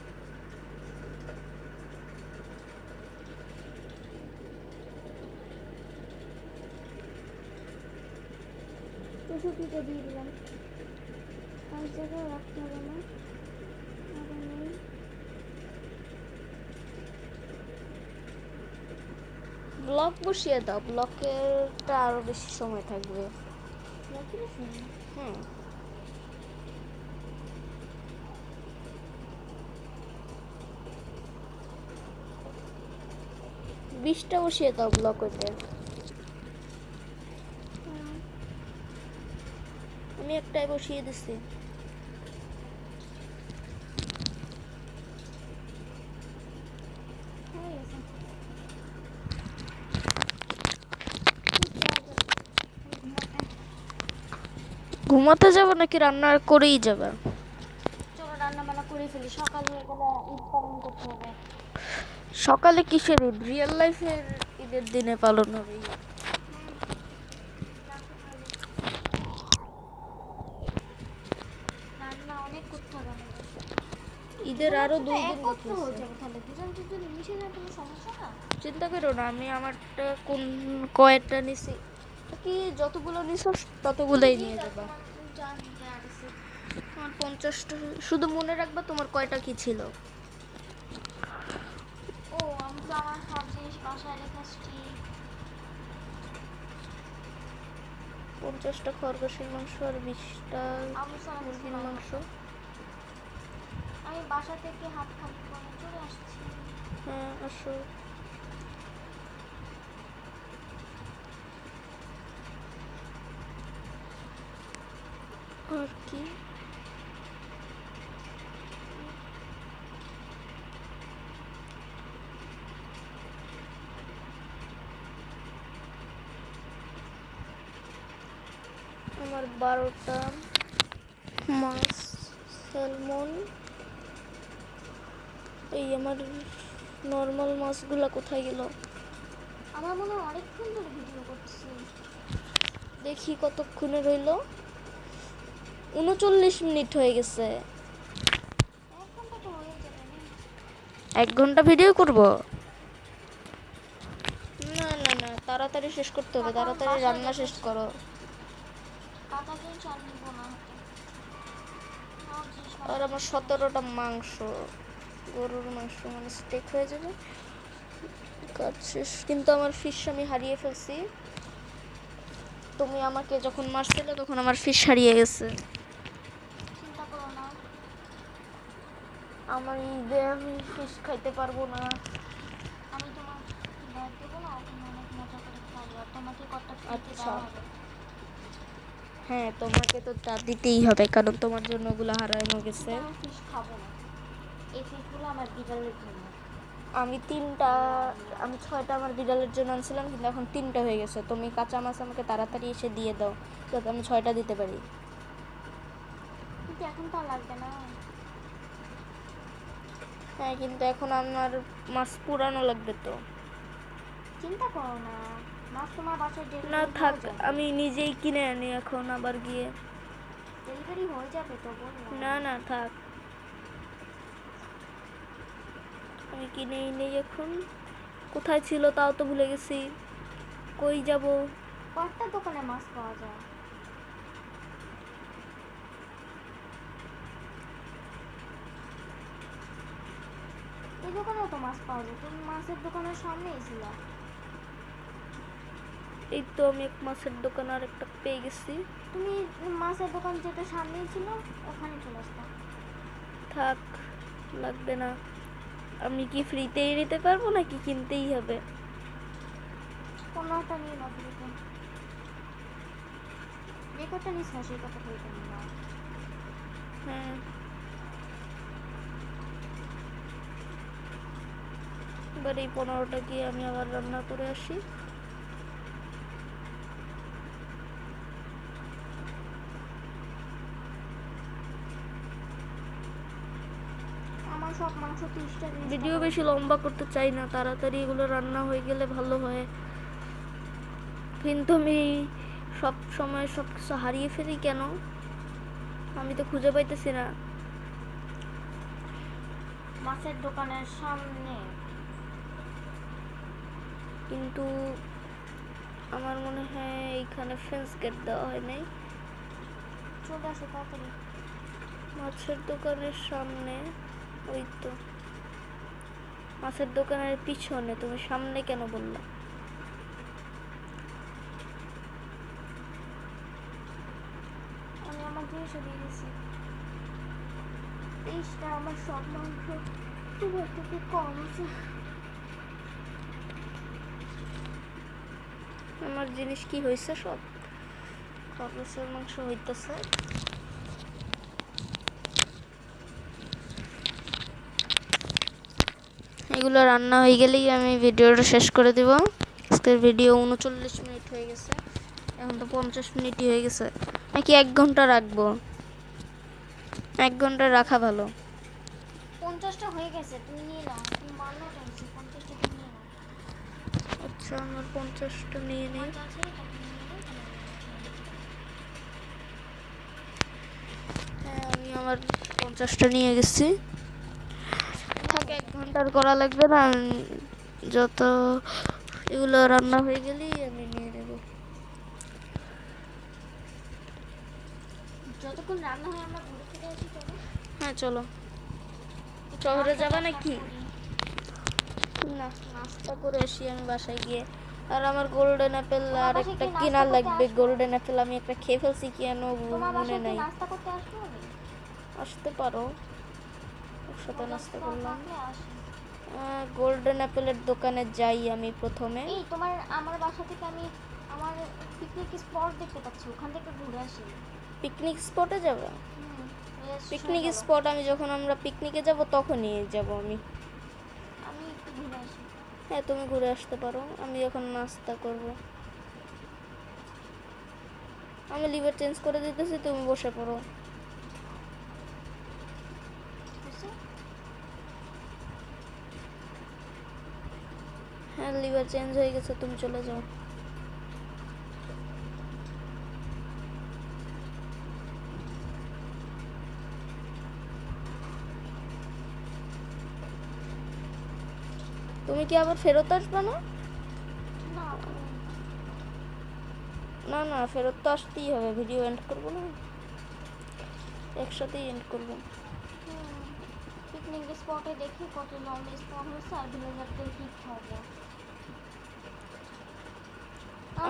চৌষট্টিটা দিয়ে দিলাম, পাঁচ জায়গায় রাখতে হবে না। আবার নেই। ব্লক বসিয়ে দাও, ব্লকেরটা আরো বেশি সময় থাকবে। হুম, বিশটা বসিয়ে দাও ব্লক ওইটা। আমি একটাই বসিয়ে দিছি। হয়ে গেছে। ঘুমাতে যাবো নাকি রান্না করেই যাবে? চলো রান্না বান্না করে ফেলি, সকাল হয়ে গেলে ঈদ পালন করতে হবে। সকালে কিসের ঈদ? রিয়েল লাইফের ঈদের দিনে পালন হবে ঈদ। রান্না অনেক করতে হবে আমাদের। ঈদের আরো 2 দিন এক বাকি হয়ে আছে। যাবে, তাহলে দুজন দুজন মিশে যায়, কোনো সমস্যা না। চিন্তা করো না, আমি আমারটা কোন কয়েকটা নিছি, কি যতগুলো নিছো ততগুলোই নিয়ে যাবা। আমার 50টা, শুধু মনে রাখবা তোমার কয়টা কি ছিল। ও আমি তো আমার সব জিনিস বাসায় রেখে আসছি। 50টা খরগোশের মাংস আর 20টা আমি সব মুরগির মাংস। আমি বাসা থেকে হাত খালি করে চলে আসছি। হ্যাঁ আসো। আর কি আমার 12টা মাছ, স্যালমন। এই আমার নর্মাল মাছগুলা কোথায় গেল? আমার মনে হয় অনেকক্ষণ ধরে ভিডিও করছি। দেখি কতক্ষণে রইল। 39 মিনিট হয়ে গেছে। 1 ঘন্টা তো হয়ে যাবে না? 1 ঘন্টা ভিডিও করব? না না না, তাড়াতাড়ি শেষ করতে হবে, কাকা তাড়াতাড়ি বাসায় রান্না শেষ রেখেছে। করো। কাকা জিনিস আর নিব না হাতে। সব জিনিস আর আমার 17টা মাংস, গরুর মাংস, মানে স্টেক হয়ে যাবে। কাজ শেষ। কিন্তু আমার ফিশ আমি হারিয়ে ফেলছি। তুমি আমাকে যখন মারছিলে তখন আমার ফিশ হারিয়ে গেছে। চিন্তা করো না। আমার ঈদে আমি ফিশ খাইতে পারবো না। আমি তোমার ব্যাগ দেবো না, তুমি অনেক মজা করে খাবো, আর তোমাকে কটা ফ্রিতে আচ্ছা। দেওয়া হবে। হ্যাঁ, তোমাকে তো তা দিতেই হবে, কারণ তোমার জন্য ওগুলো হারানো গেছে। কিন্তু আমি ফিশ খাবো না, এই ফিশগুলো আমার বিড়ালের জন্য। আমি 6টা আমার বিড়ালের জন্য আনছিলাম, কিন্তু এখন 3টা হয়ে গেছে। তুমি কাঁচা মাছ আমাকে তাড়াতাড়ি এসে দিয়ে দাও, যাতে আমি 6টা দিতে পারি। কিন্তু এখন তো আর লাগবে না। হ্যাঁ, কিন্তু এখন আমার মাছ পুরানো লাগবে তো। চিন্তা করো না, মাছ তোমার বাসায় না ডেলিভারি থাক, হয়ে যাবে। আমি নিজেই কিনে আনি এখন আবার গিয়ে। ডেলিভারি হয়ে যাবে তো বললাম। না না থাক, আমি কিনেই নেই এখন। কোথায় ছিল তাও তো ভুলে গেছি, কই যাব। কয়েকটা দোকানে মাছ পাওয়া যায়। এই দোকানেও তো মাছ পাওয়া যায়, তুমি মাছের দোকানের সামনেই ছিল। এই তো আমি এক মাছের দোকান আর একটা পেয়ে গেছি। তুমি মাছের দোকান যেটা সামনেই ছিল ওখানে চলে আসতাম। থাক, লাগবে না। আমি কি ফ্রিতেই নিতে পারবো নাকি কিনতেই হবে? কোনোটা নিয়ে না ফ্রিতে, যে কটা নিস না সেই কটা ফ্রিতে নিয়ে নাও। হ্যাঁ, এবার এই 15টা গিয়ে আমি আবার রান্না করে আসি। আমার সব মাংস 30টা ভিডিও বেশি লম্বা করতে চাই না, তাড়াতাড়ি এগুলো রান্না হয়ে গেলে ভালো হয়। কিন্তু আমি সব সময় সব কিছু হারিয়ে ফেলি কেন? আমি তো খুঁজে পাইতেছি না। মাছের দোকানের সামনে। কিন্তু আমার মনে হয় এইখানে ফেন্স গেট দেওয়া হয় নাই। চলে আসো তাড়াতাড়ি। মাছের দোকানের সামনে, ওই তো মাছের দোকানের পিছনে। তুমি সামনে কেন বললা? আমি আমার জিনিসও দিয়ে গেছি। 30টা আমার সব মাংস তোমার থেকে কম আছে। আমার জিনিস কি হয়েছে? সব খরগোশের মাংস হইতেছে। এগুলো রান্না হয়ে গেলেই আমি ভিডিওটা শেষ করে দিব। আজকের ভিডিও 39 মিনিট হয়ে গেছে, এখন তো 50 মিনিটই হয়ে গেছে। নাকি 1 ঘন্টা রাখবো? 1 ঘন্টা রাখা ভালো। 50টা হয়ে গেছে, তুমি নিয়ে নাও। তুমি মারলো টাইমছি 50টা তুমি নিয়ে নাও। আচ্ছা, আমার 50টা নিয়ে নেই। মাছ আছে তাকে নিয়ে নাও। হ্যাঁ, আমি আমার 50টা নিয়ে গেছি। থাক, 1 ঘন্টার করা লাগবে না। যত এগুলো রান্না হয়ে গেলেই আমি নিয়ে নেব। যতক্ষণ রান্না হয় আমরা ঘুরে ফিরে আসি। চলো। হ্যাঁ চলো। শহরে যাবা নাকি? না, নাস্তা করে আসি আমি বাসায় গিয়ে। আর আমার গোল্ডেন অ্যাপেল আর একটা কেনা লাগবে। গোল্ডেন অ্যাপেল আমি একটা খেয়ে ফেলছি, কেন মনে নাই। নাস্তা করতে আসবো আমি। আসতে পারো, একসাথে নাস্তা করলাম। থাকলে আসি। গোল্ডেন অ্যাপেলের দোকানে যাই আমি প্রথমে। এই তোমার আমার বাসা থেকে আমি আমার পিকনিক স্পট দেখতে পাচ্ছি, ওখান থেকে ঘুরে আসি। পিকনিক স্পটে যাবে? পিকনিক চলো। স্পট আমি যখন আমরা পিকনিকে যাব তখনই যাব আমি। আমি একটু ঘুরে আসি। হ্যাঁ, তুমি ঘুরে আসতে পারো, আমি এখন নাস্তা করব। আমি লিভার চেঞ্জ করে দিতেছি, তুমি বসে পড়ো। বুঝছো? হ্যাঁ, লিভার চেঞ্জ হয়ে গেছে, তুমি চলে যাও। তুমি কি আবার ফেরত আসবে না? না, না না, ফেরত তো আসতেই হবে, ভিডিও এন্ড করবো না, একসাথেই এন্ড করবো। পিকনিক স্পটে দেখি কত লম্বা স্পট হয়েছে আর ভিনেগারটা হিট হবে।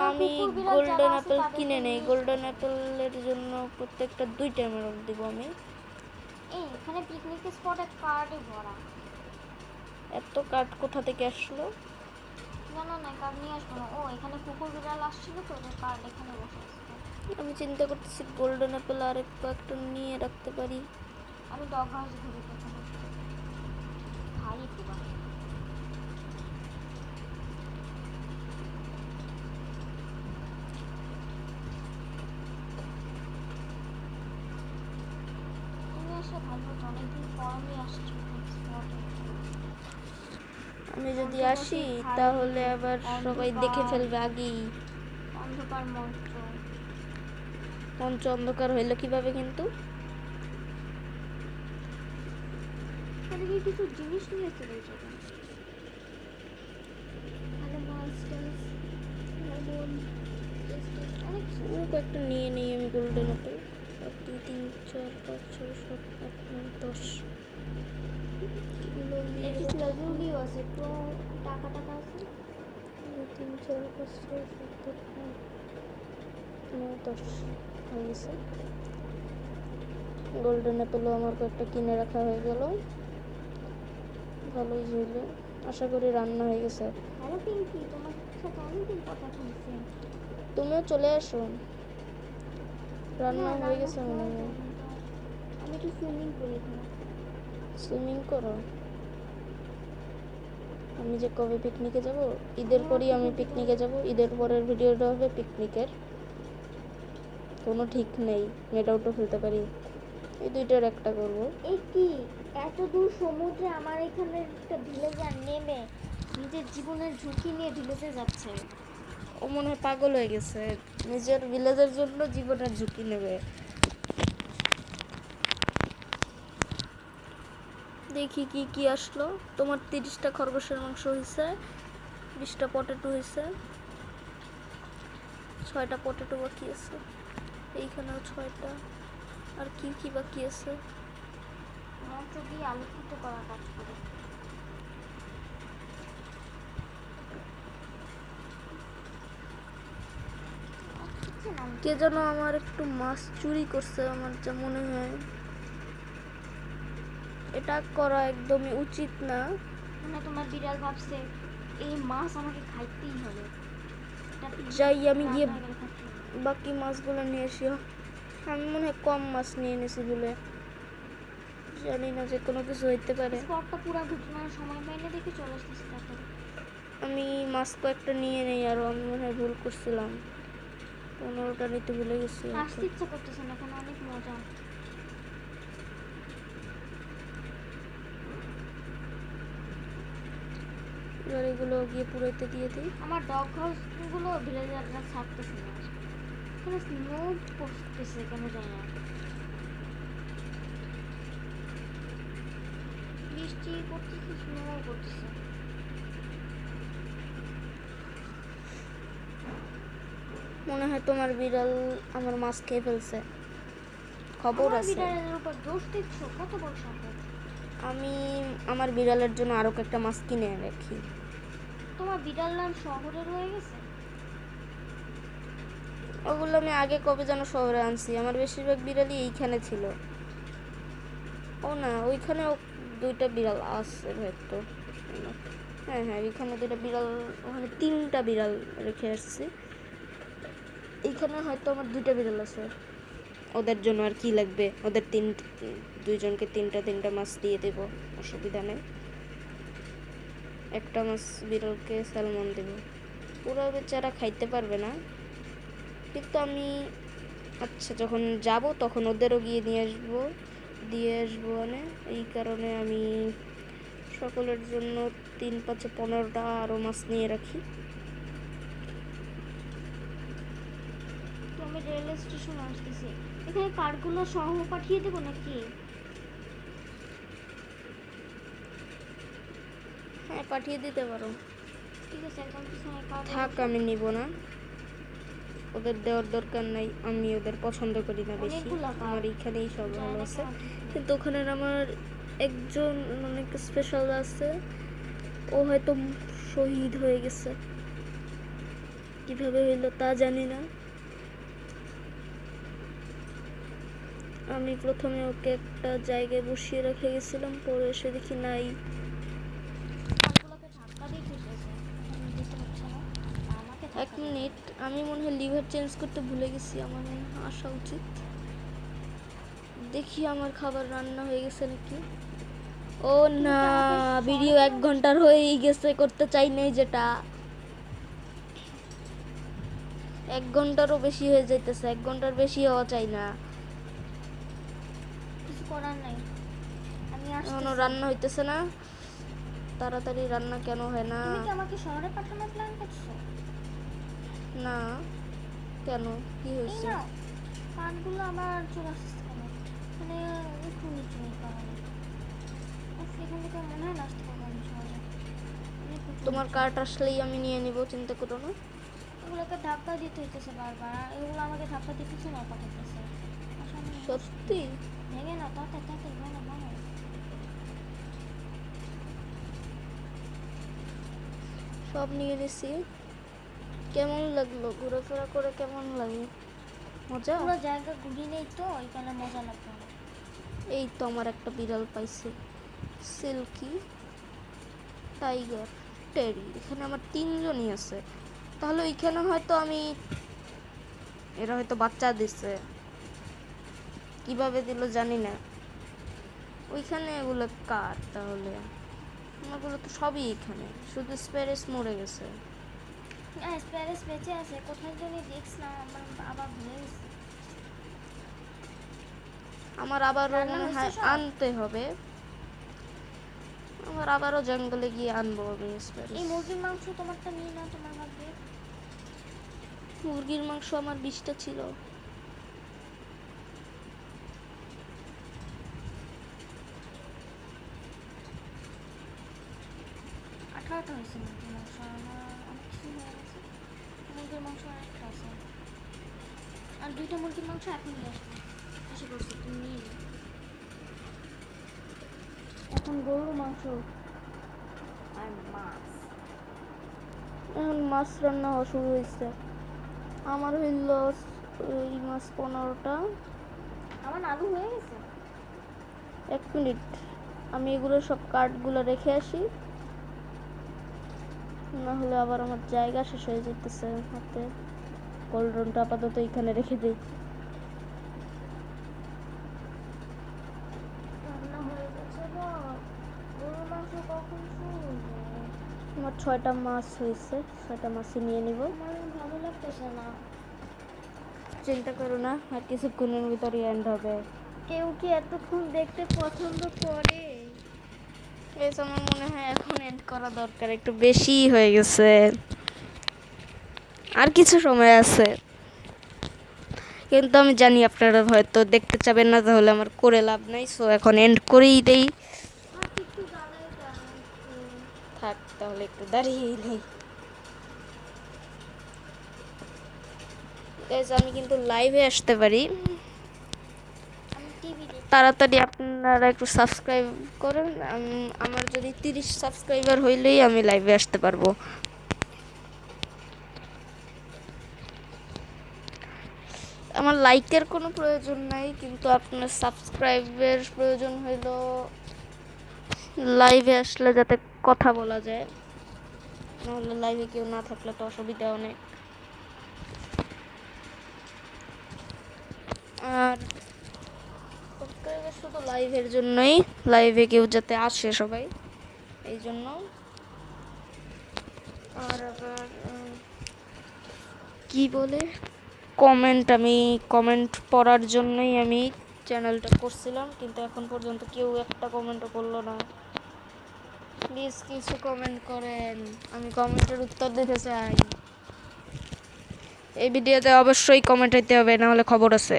আমি গোল্ডেন অ্যাপেল কিনে নেই। গোল্ডেন অ্যাপেলের জন্য প্রত্যেকটা 2টা এমারল্ড দিব আমি। এই এখানে পিকনিক স্পটে কার্ডে ভরা। এত কার্ড কোথা থেকে আসলো? না না, কার্ড নিয়ে আসবো না। ও এখানে কুকুর বিড়াল আসছিল তো, ওদের কার্ড এখানে বসে আছে। আমি চিন্তা করতেছি গোল্ডেন অ্যাপেল আর একটা নিয়ে রাখতে পারি। আমি ডগ হাউস ঘুরে প্রথমে খাই পুরা। আসলে ভালো হতো, অনেকদিন পর আমি আসছি স্পটে। আমি যদি অন্ধকার আসি সেই খালি তাহলে আবার সবাই দেখে অন্ধকার, ফেলবে আগেই। অন্ধকার মঞ্চ। মঞ্চ অন্ধকার হইলো কিভাবে কিন্তু? ওদিকে কিছু জিনিস নিয়েছে ওই জায়গায়, ভালো মাছ টাছ, লেমন, অনেক কিছু আছে। কয়েকটা নিয়ে নেই আমি গোল্ডেন অ্যাপেল। 1 2 3 4 5 6 7 8 9 10 এগুলো নিয়ে একটু রাখি। লাজুলিও আছে, একটু টাকা টাকা আছে। 2 3 4 5 6 7 8 9 10 হয়ে গেছে। গোল্ডেন অ্যাপেলও আমার কয়েকটা কিনে রাখা হয়ে গেল, ভালোই হইলো। আশা করি রান্না হয়ে গেছে। হ্যালো পিঙ্কি, তোমার সাথে অনেকদিন কথা বলছি। তুমিও চলে আসো, রান্না না, হয়ে রান্না গেছে মনে হয়ে হয়। যায়নি তো। আমি একটু সুইমিং করি এখানে। সুইমিং করো? আমি যে কবে পিকনিকে যাব, ঈদের পরই আমি পিকনিকে যাব। ঈদের পরের ভিডিওটা হবে পিকনিকের, কোনো ঠিক নেই, মেড আউটও ফেলতে পারি, এই দুইটার একটা করব। এই কি এত দূর সমুদ্রে আমার এখানে একটা ভিলেজার নেমে নিজের জীবনের ঝুঁকি নিয়ে ভিলেজে যাচ্ছে। ও মনে হয় পাগল হয়ে গেছে, নিজের ভিলেজের জন্য জীবনের ঝুঁকি নেবে। দেখি কি কি আসলো। তোমার 30টা খরগোশের মাংস হয়েছে, 20টা পটেটো হয়েছে, 6টা পটেটো বাকি আছে, এইখানেও 6টা। আর কি কি বাকি আছে? মঞ্চ দিয়ে আলোকিত করার কাজ করে। কে যেন আমার একটু মাছ চুরি করছে আমার যা মনে হয়। এটা করা একদমই উচিত না। মানে তোমার বিড়াল ভাবছে এই মাছ আমাকে খাইতেই হবে। যাই আমি গিয়ে বাকি মাছগুলো নিয়ে আসি। আমি মনে হয় কম মাছ নিয়ে এনেছি বলে, জানি না, যে কোনো কিছু হইতে পারে। স্পটটা পুরো ঘটনার সময় পাইলে দেখে চলে আসতেছি তারপরে। আমি মাছ কয়েকটা নিয়ে নেই আরও, আমি মনে হয় ভুল করছিলাম, 15টা নিতে ভুলে গেছি। আসতে ইচ্ছা করতেছে না, এখানে অনেক মজা। এবার এগুলো গিয়ে পুরাইতে দিয়ে দিই। আমার ডগ হাউসগুলো ভিলেজাররা ছাড়তেছে না, এখানে স্নো পড়তেছে কেন জানি না। বৃষ্টি পড়তেছে, স্নো পড়তেছে। মনে হয় তোমার বিড়াল আমার মাছ খেয়ে ফেলছে, খবর আমার আছে। বিড়ালের উপর দোষ দিচ্ছ, কত বড় সাহস। আমি আমার বিড়ালের জন্য আরও কয়েকটা মাছ কিনে রাখি। তোমার বিড়াল নাম শহরে রয়ে গেছে। ওগুলো আমি আগে কবে যেন শহরে আনছি, আমার বেশিরভাগ বিড়ালই এইখানে ছিল। ও না, ওইখানেও 2টা বিড়াল আছে হয়তো। হ্যাঁ হ্যাঁ, এখানে 2টা বিড়াল, ওখানে 3টা বিড়াল রেখে আসছি। এইখানে হয়তো আমার 2টা বিড়াল আছে, ওদের জন্য আর কি লাগবে, ওদের দুইজনকে 3টা মাছ দিয়ে দেব, অসুবিধা নেই। একটা মাছ বিড়ালকে স্যালমন দেব, পুরো বেচারা খাইতে পারবে না, কিন্তু আমি আচ্ছা যখন যাব তখন ওদেরও গিয়ে দিয়ে আসবো মানে, এই কারণে আমি সকলের জন্য 3 5 15টা আরও মাছ নিয়ে রাখি। তো আমি রেল স্টেশন আসতেছি, এখানে কার্ডগুলো সহ পাঠিয়ে দেবো নাকি? হ্যাঁ, পাঠিয়ে দিতে পারো। ঠিক আছে, একদম পিছনে কার্ড থাক, আমি নিব না, ওদের দেওয়ার দরকার নাই, আমি ওদের পছন্দ করি না বেশি, অনেকগুলা আমার কার্ড এইখানেই সব যায় ভালো না আছে। কেন ঠিক নেই। কিন্তু ওখানে আমার একজন অনেক স্পেশাল আছে, ও হয়তো শহীদ হয়ে গেছে, কিভাবে হইলো তা জানি না। আমি প্রথমে ওকে একটা জায়গায় বসিয়ে রেখে গেছিলাম, পরে এসে দেখি নাই। কার্ডগুলোকে ধাক্কা দিয়ে ফেলতেছে, এখন দিতে হচ্ছে না, আমাকে 1 ধাক্কা দিতে মিনিট, হবে। আমি মনে হয় লিভার চেঞ্জ করতে ভুলে গেছি, আমার মনে হয় আসা উচিত। দেখি আমার খাবার রান্না হয়ে গেছে নাকি। ও না, ভিডিও 1 ঘন্টার হয়েই গেছে, করতে চাই নাই যেটা। 1 ঘন্টারও বেশি হয়ে যাইতেছে, 1 ঘন্টার বেশি হওয়া চাই না। কিছু করার নাই, আমি এখনো আসতেছি। রান্না হইতেছে না, তাড়াতাড়ি রান্না কেন হয় না? তুমি কি আমাকে শহরে পাঠানোর প্ল্যান করছো? না, কেন, কি এই হয়েছে? নাও, কানগুলো আমার চলে আসছে কেন, মানে একটু নিচু এই কারণে। এখান থেকে মনে হয় না আসতে পারবো আমি শহরে, অনেক উঁচু তোমার নিচু। কার্ড আসলেই আমি নিয়ে নিব, চিন্তা করো না। এগুলোকে ধাক্কা দিতে হইতেছে বারবার, আর এগুলো আমাকে ধাক্কা দিতেছে না পাঠাতেছে। আসলে সত্যি? ভেঙে না, তাতে তাতে ভালো ভালো। সব নিয়ে নিছি। কেমন লাগলো ঘোরাফেরা করে, কেমন লাগে? মজা? পুরো জায়গা ঘুরি নেই তো, এখানে মজা লাগবে না। এই তো আমার একটা বিড়াল পাইছে, সিল্কি, টাইগার, টেরি। এখানে আমার তিনজনই আছে। তাহলে ওইখানে হয়তো আমি, এরা হয়তো বাচ্চা দিছে, কিভাবে দিল জানি না। ওইখানে এগুলো কার তাহলে? আমাগুলো তো সবই এখানে, শুধু স্প্যারেস মরে গেছে। হ্যাঁ, স্প্যারেস বেঁচে আছে, কোথায় জানি দেখছিলাম, আমার আবার ভুলে গেছি। আমার আবারও রান্না মনে হয়েছে হয় সব? আনতে হবে। আমার আবারও জঙ্গলে গিয়ে আনবো আমি এই স্প্যারেস। মুরগির মাংস তোমারটা নিয়ে নাও, তোমার ভাগ্যে। মুরগির মাংস আমার 20টা ছিল। আঠা আঠা হয়েছে মুরগির মাংস, আমার অনেক কিছু হয়ে গেছে। মুরগির মাংস আরেকটা আছে, আর 2টা মুরগির মাংস এখন নিয়ে আসবো, এসে বলছি তুমি নিয়ে নিও। এখন গরুর মাংস আর মাছ। এখন মাছ রান্না হওয়া শুরু হয়েছে। আমার হইল এই মাছ 15টা। আমার আলু হয়ে গেছে। 1 মিনিট, আমি এগুলো সব কার্ডগুলো রেখে আসি, না হলে আবার আমার জায়গা শেষ হয়ে যেতেছে হাতে। কোল্ড্রনটা আপাতত এখানে রেখে দিই। রান্না হয়ে গেছে গো, গরুর মাংস কখন শুরু হবে? আমার 6টা মাছ হয়েছে, 6টা মাছই নিয়ে নিব। আমার ভালো লাগতেছে না। চিন্তা করো না, আর কিছুক্ষণের ভিতরে এন্ড হবে। কেউ কি এতক্ষণ দেখতে পছন্দ করে? এই তো আমার মনে হয় এখন এন্ড করা দরকার, একটু বেশি হয়ে গেছে, আর কিছু সময় আছে। কিন্তু আমি জানি আপনারা হয়তো দেখতে চাবেন না, তাহলে আমার করে লাভ নাই, সো এখন এন্ড করেই দেই। আর একটু দাঁড়াই দাঁড়াই একটু। থাক তাহলে একটু দাঁড়িয়েই নেই। গাইস, আমি কিন্তু লাইভে আসতে পারি, আমি টিভি দেখি। তাড়াতাড়ি আপনারা একটু সাবস্ক্রাইব করেন। আমার যদি 30 সাবস্ক্রাইবার হইলেই আমি লাইভে আসতে পারবো। আমার লাইকের কোনো প্রয়োজন নাই, কিন্তু আপনার সাবস্ক্রাইবের প্রয়োজন হইল লাইভে আসলে যাতে কথা বলা যায়, নাহলে লাইভে কেউ না থাকলে তো অসুবিধা অনেক। আর সাবস্ক্রাইবার শুধু লাইভের জন্যই, লাইভে কেউ যাতে আসে সবাই, এই জন্য। আর আবার কি বলে, আমি কমেন্ট পড়ার জন্যই আমি চ্যানেলটা করছিলাম, কিন্তু এখন পর্যন্ত কেউ একটা কমেন্টও করলো না। প্লিজ কিছু কমেন্ট করেন, আমি কমেন্টের উত্তর দিতে চাই। এই ভিডিওতে অবশ্যই কমেন্ট হইতে হবে, না হলে খবর আছে।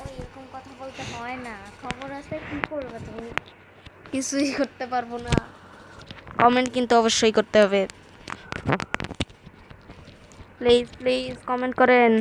ওই এরকম কথা বলতে হয় না, খবর আছে কি করবে তুমি? কিছুই করতে পারবো না, কমেন্ট কিন্তু অবশ্যই করতে হবে। প্লিজ প্লিজ কমেন্ট করেন।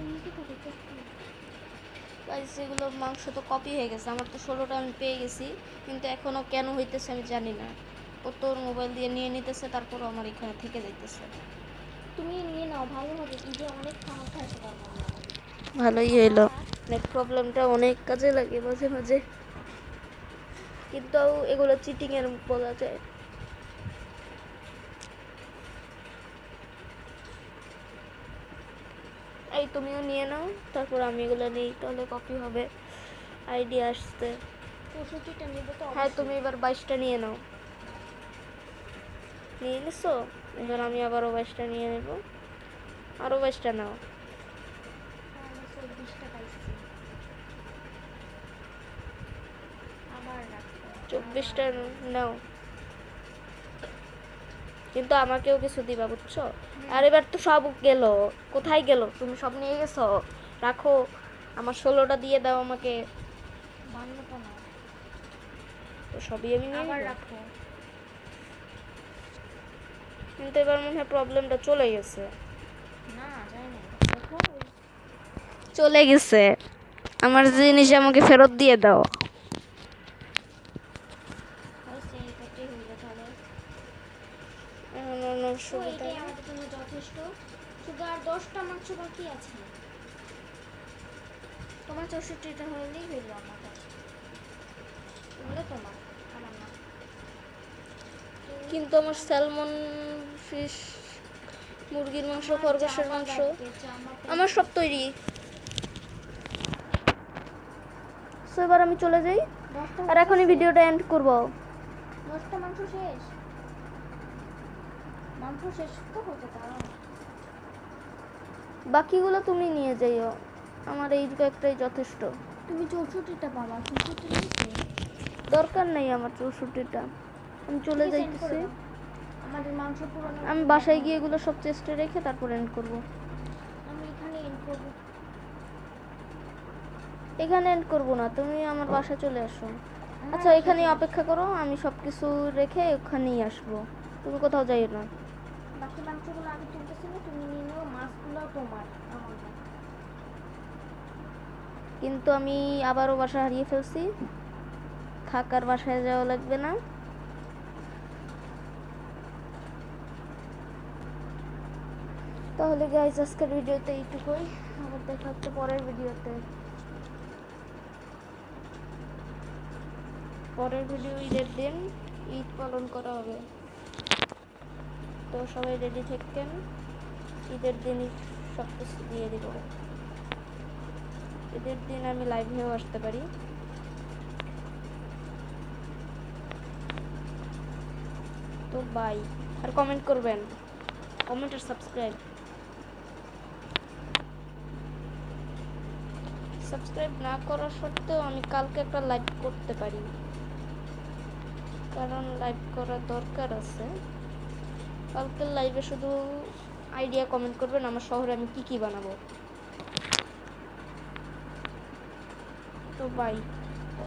নিতে থাকে চোখ গাইস এগুলো মাংস তো কপি হয়ে গেছে, আমার তো 16টা আমি পেয়ে গেছি, কিন্তু এখনো কেন হইতেছে আমি জানি না। ও তোর মোবাইল দিয়ে নিয়ে নিতেছে, তারপরও আমার এখানে থেকে যাইতেছে। তুমি নিয়ে নাও, ভালো হবে, ঈদে অনেক খাওয়া খাইতে পারবো আমরা। ভালোই হইলো, নেট প্রবলেমটা অনেক কাজে লাগে মাঝে মাঝে, কিন্তু এগুলো চিটিং এর বলা যায়। এই তুমিও নিয়ে নাও, তারপর আমি এগুলো নিই, তাহলে কপি হবে, আইডিয়া আসতে। 65টা নিব তো। হ্যাঁ তুমি এবার 22টা নিয়ে নাও। নিয়ে নিছো? এবার আমি আবারও 22টা নিয়ে নেব, আরও 22টা নাও। 24টা পাইছি। আবার রাখো। 24টা নাও, কিন্তু আমাকেও কিছু দিবা, বুঝছো? আর এবার তো সব গেল, কোথায় গেল? তুমি সব নিয়ে গেছো, রাখো। আমার 16টা দিয়ে দাও আমাকে। 52টা নাও। তো সবই আমি নিয়ে আবার নেব। রাখো। কিন্তু এবার মনে হয় প্রবলেমটা চলে গেছে। না যাই না, দেখো চলে গেছে, আমার জিনিস আমাকে ফেরত দিয়ে দাও। হয়েছে, এটাই হইলো তাহলে। এখন অন্য তো সুবিধা এটাই নেই। আমাদের জন্য যথেষ্ট। শুধু আর 10টা মাংস বাকি আছে। তোমার 64টা হলেই হইলো আমার কাছে। এগুলো তোমার, আমার না। কিন্তু আমার স্যালমন, ফিশ, মুরগির মাংস, আমার খরগোশের জামা মাংস, লাগবে, জামা আমার প্যান্ট। সব তৈরি। সো এবার আমি চলে যাই, 10টা আর হয়ে এখনই গেছে? ভিডিওটা এন্ড করব। 10টা মাংস শেষ? মাংস শেষ তো হতে দাঁড়াও। বাকিগুলো তুমি নিয়ে যাইও, আমার এই কয়েকটাই যথেষ্ট। তুমি 64টা পাবা, 64 নিয়েছি। দরকার নেই আমার 64টা, আমি চলে সেন্ড করে যাইতেছি। দাও। আমাদের মাংস পুরানো। আমি বাসায় গিয়ে এগুলো সব চেষ্টা রেখে তারপর এন্ড করব। আমি এখানে এন্ড করবো। এখানে এন্ড করব না, তুমি আমার বাসায় চলে আসো। আচ্ছা এখানে অপেক্ষা করো, আমি সব কিছু রেখে ওখানেই আসবো, তুমি কোথাও যাইও না। বাকি মাংসগুলো আমি তুলতেছি না, তুমি নিয়ে নাও, মাছগুলো তোমার, আমার না। কিন্তু আমি আবারও বাসা হারিয়ে ফেলছি, থাকার বাসায় যাওয়া লাগবে না। তাহলে গাইজ আজকের ভিডিওতে এইটুকুই, আবার দেখা হচ্ছে পরের ভিডিওতে। পরের ভিডিও ঈদের দিন ঈদ পালন করা হবে, তো সবাই রেডি থাকেন, ঈদের দিনই সব কিছু দিয়ে দিব। ঈদের দিন আমি লাইভেও আসতে পারি। তো বাই, আর কমেন্ট করবেন, কমেন্ট আর সাবস্ক্রাইব না করা সত্ত্বেও আমি কালকে একটা লাইভ করতে পারি, কারণ লাইভ করার দরকার আছে। কালকের লাইভে শুধু আইডিয়া কমেন্ট করবেন আমার শহরে আমি কি কি বানাবো। তো বাই।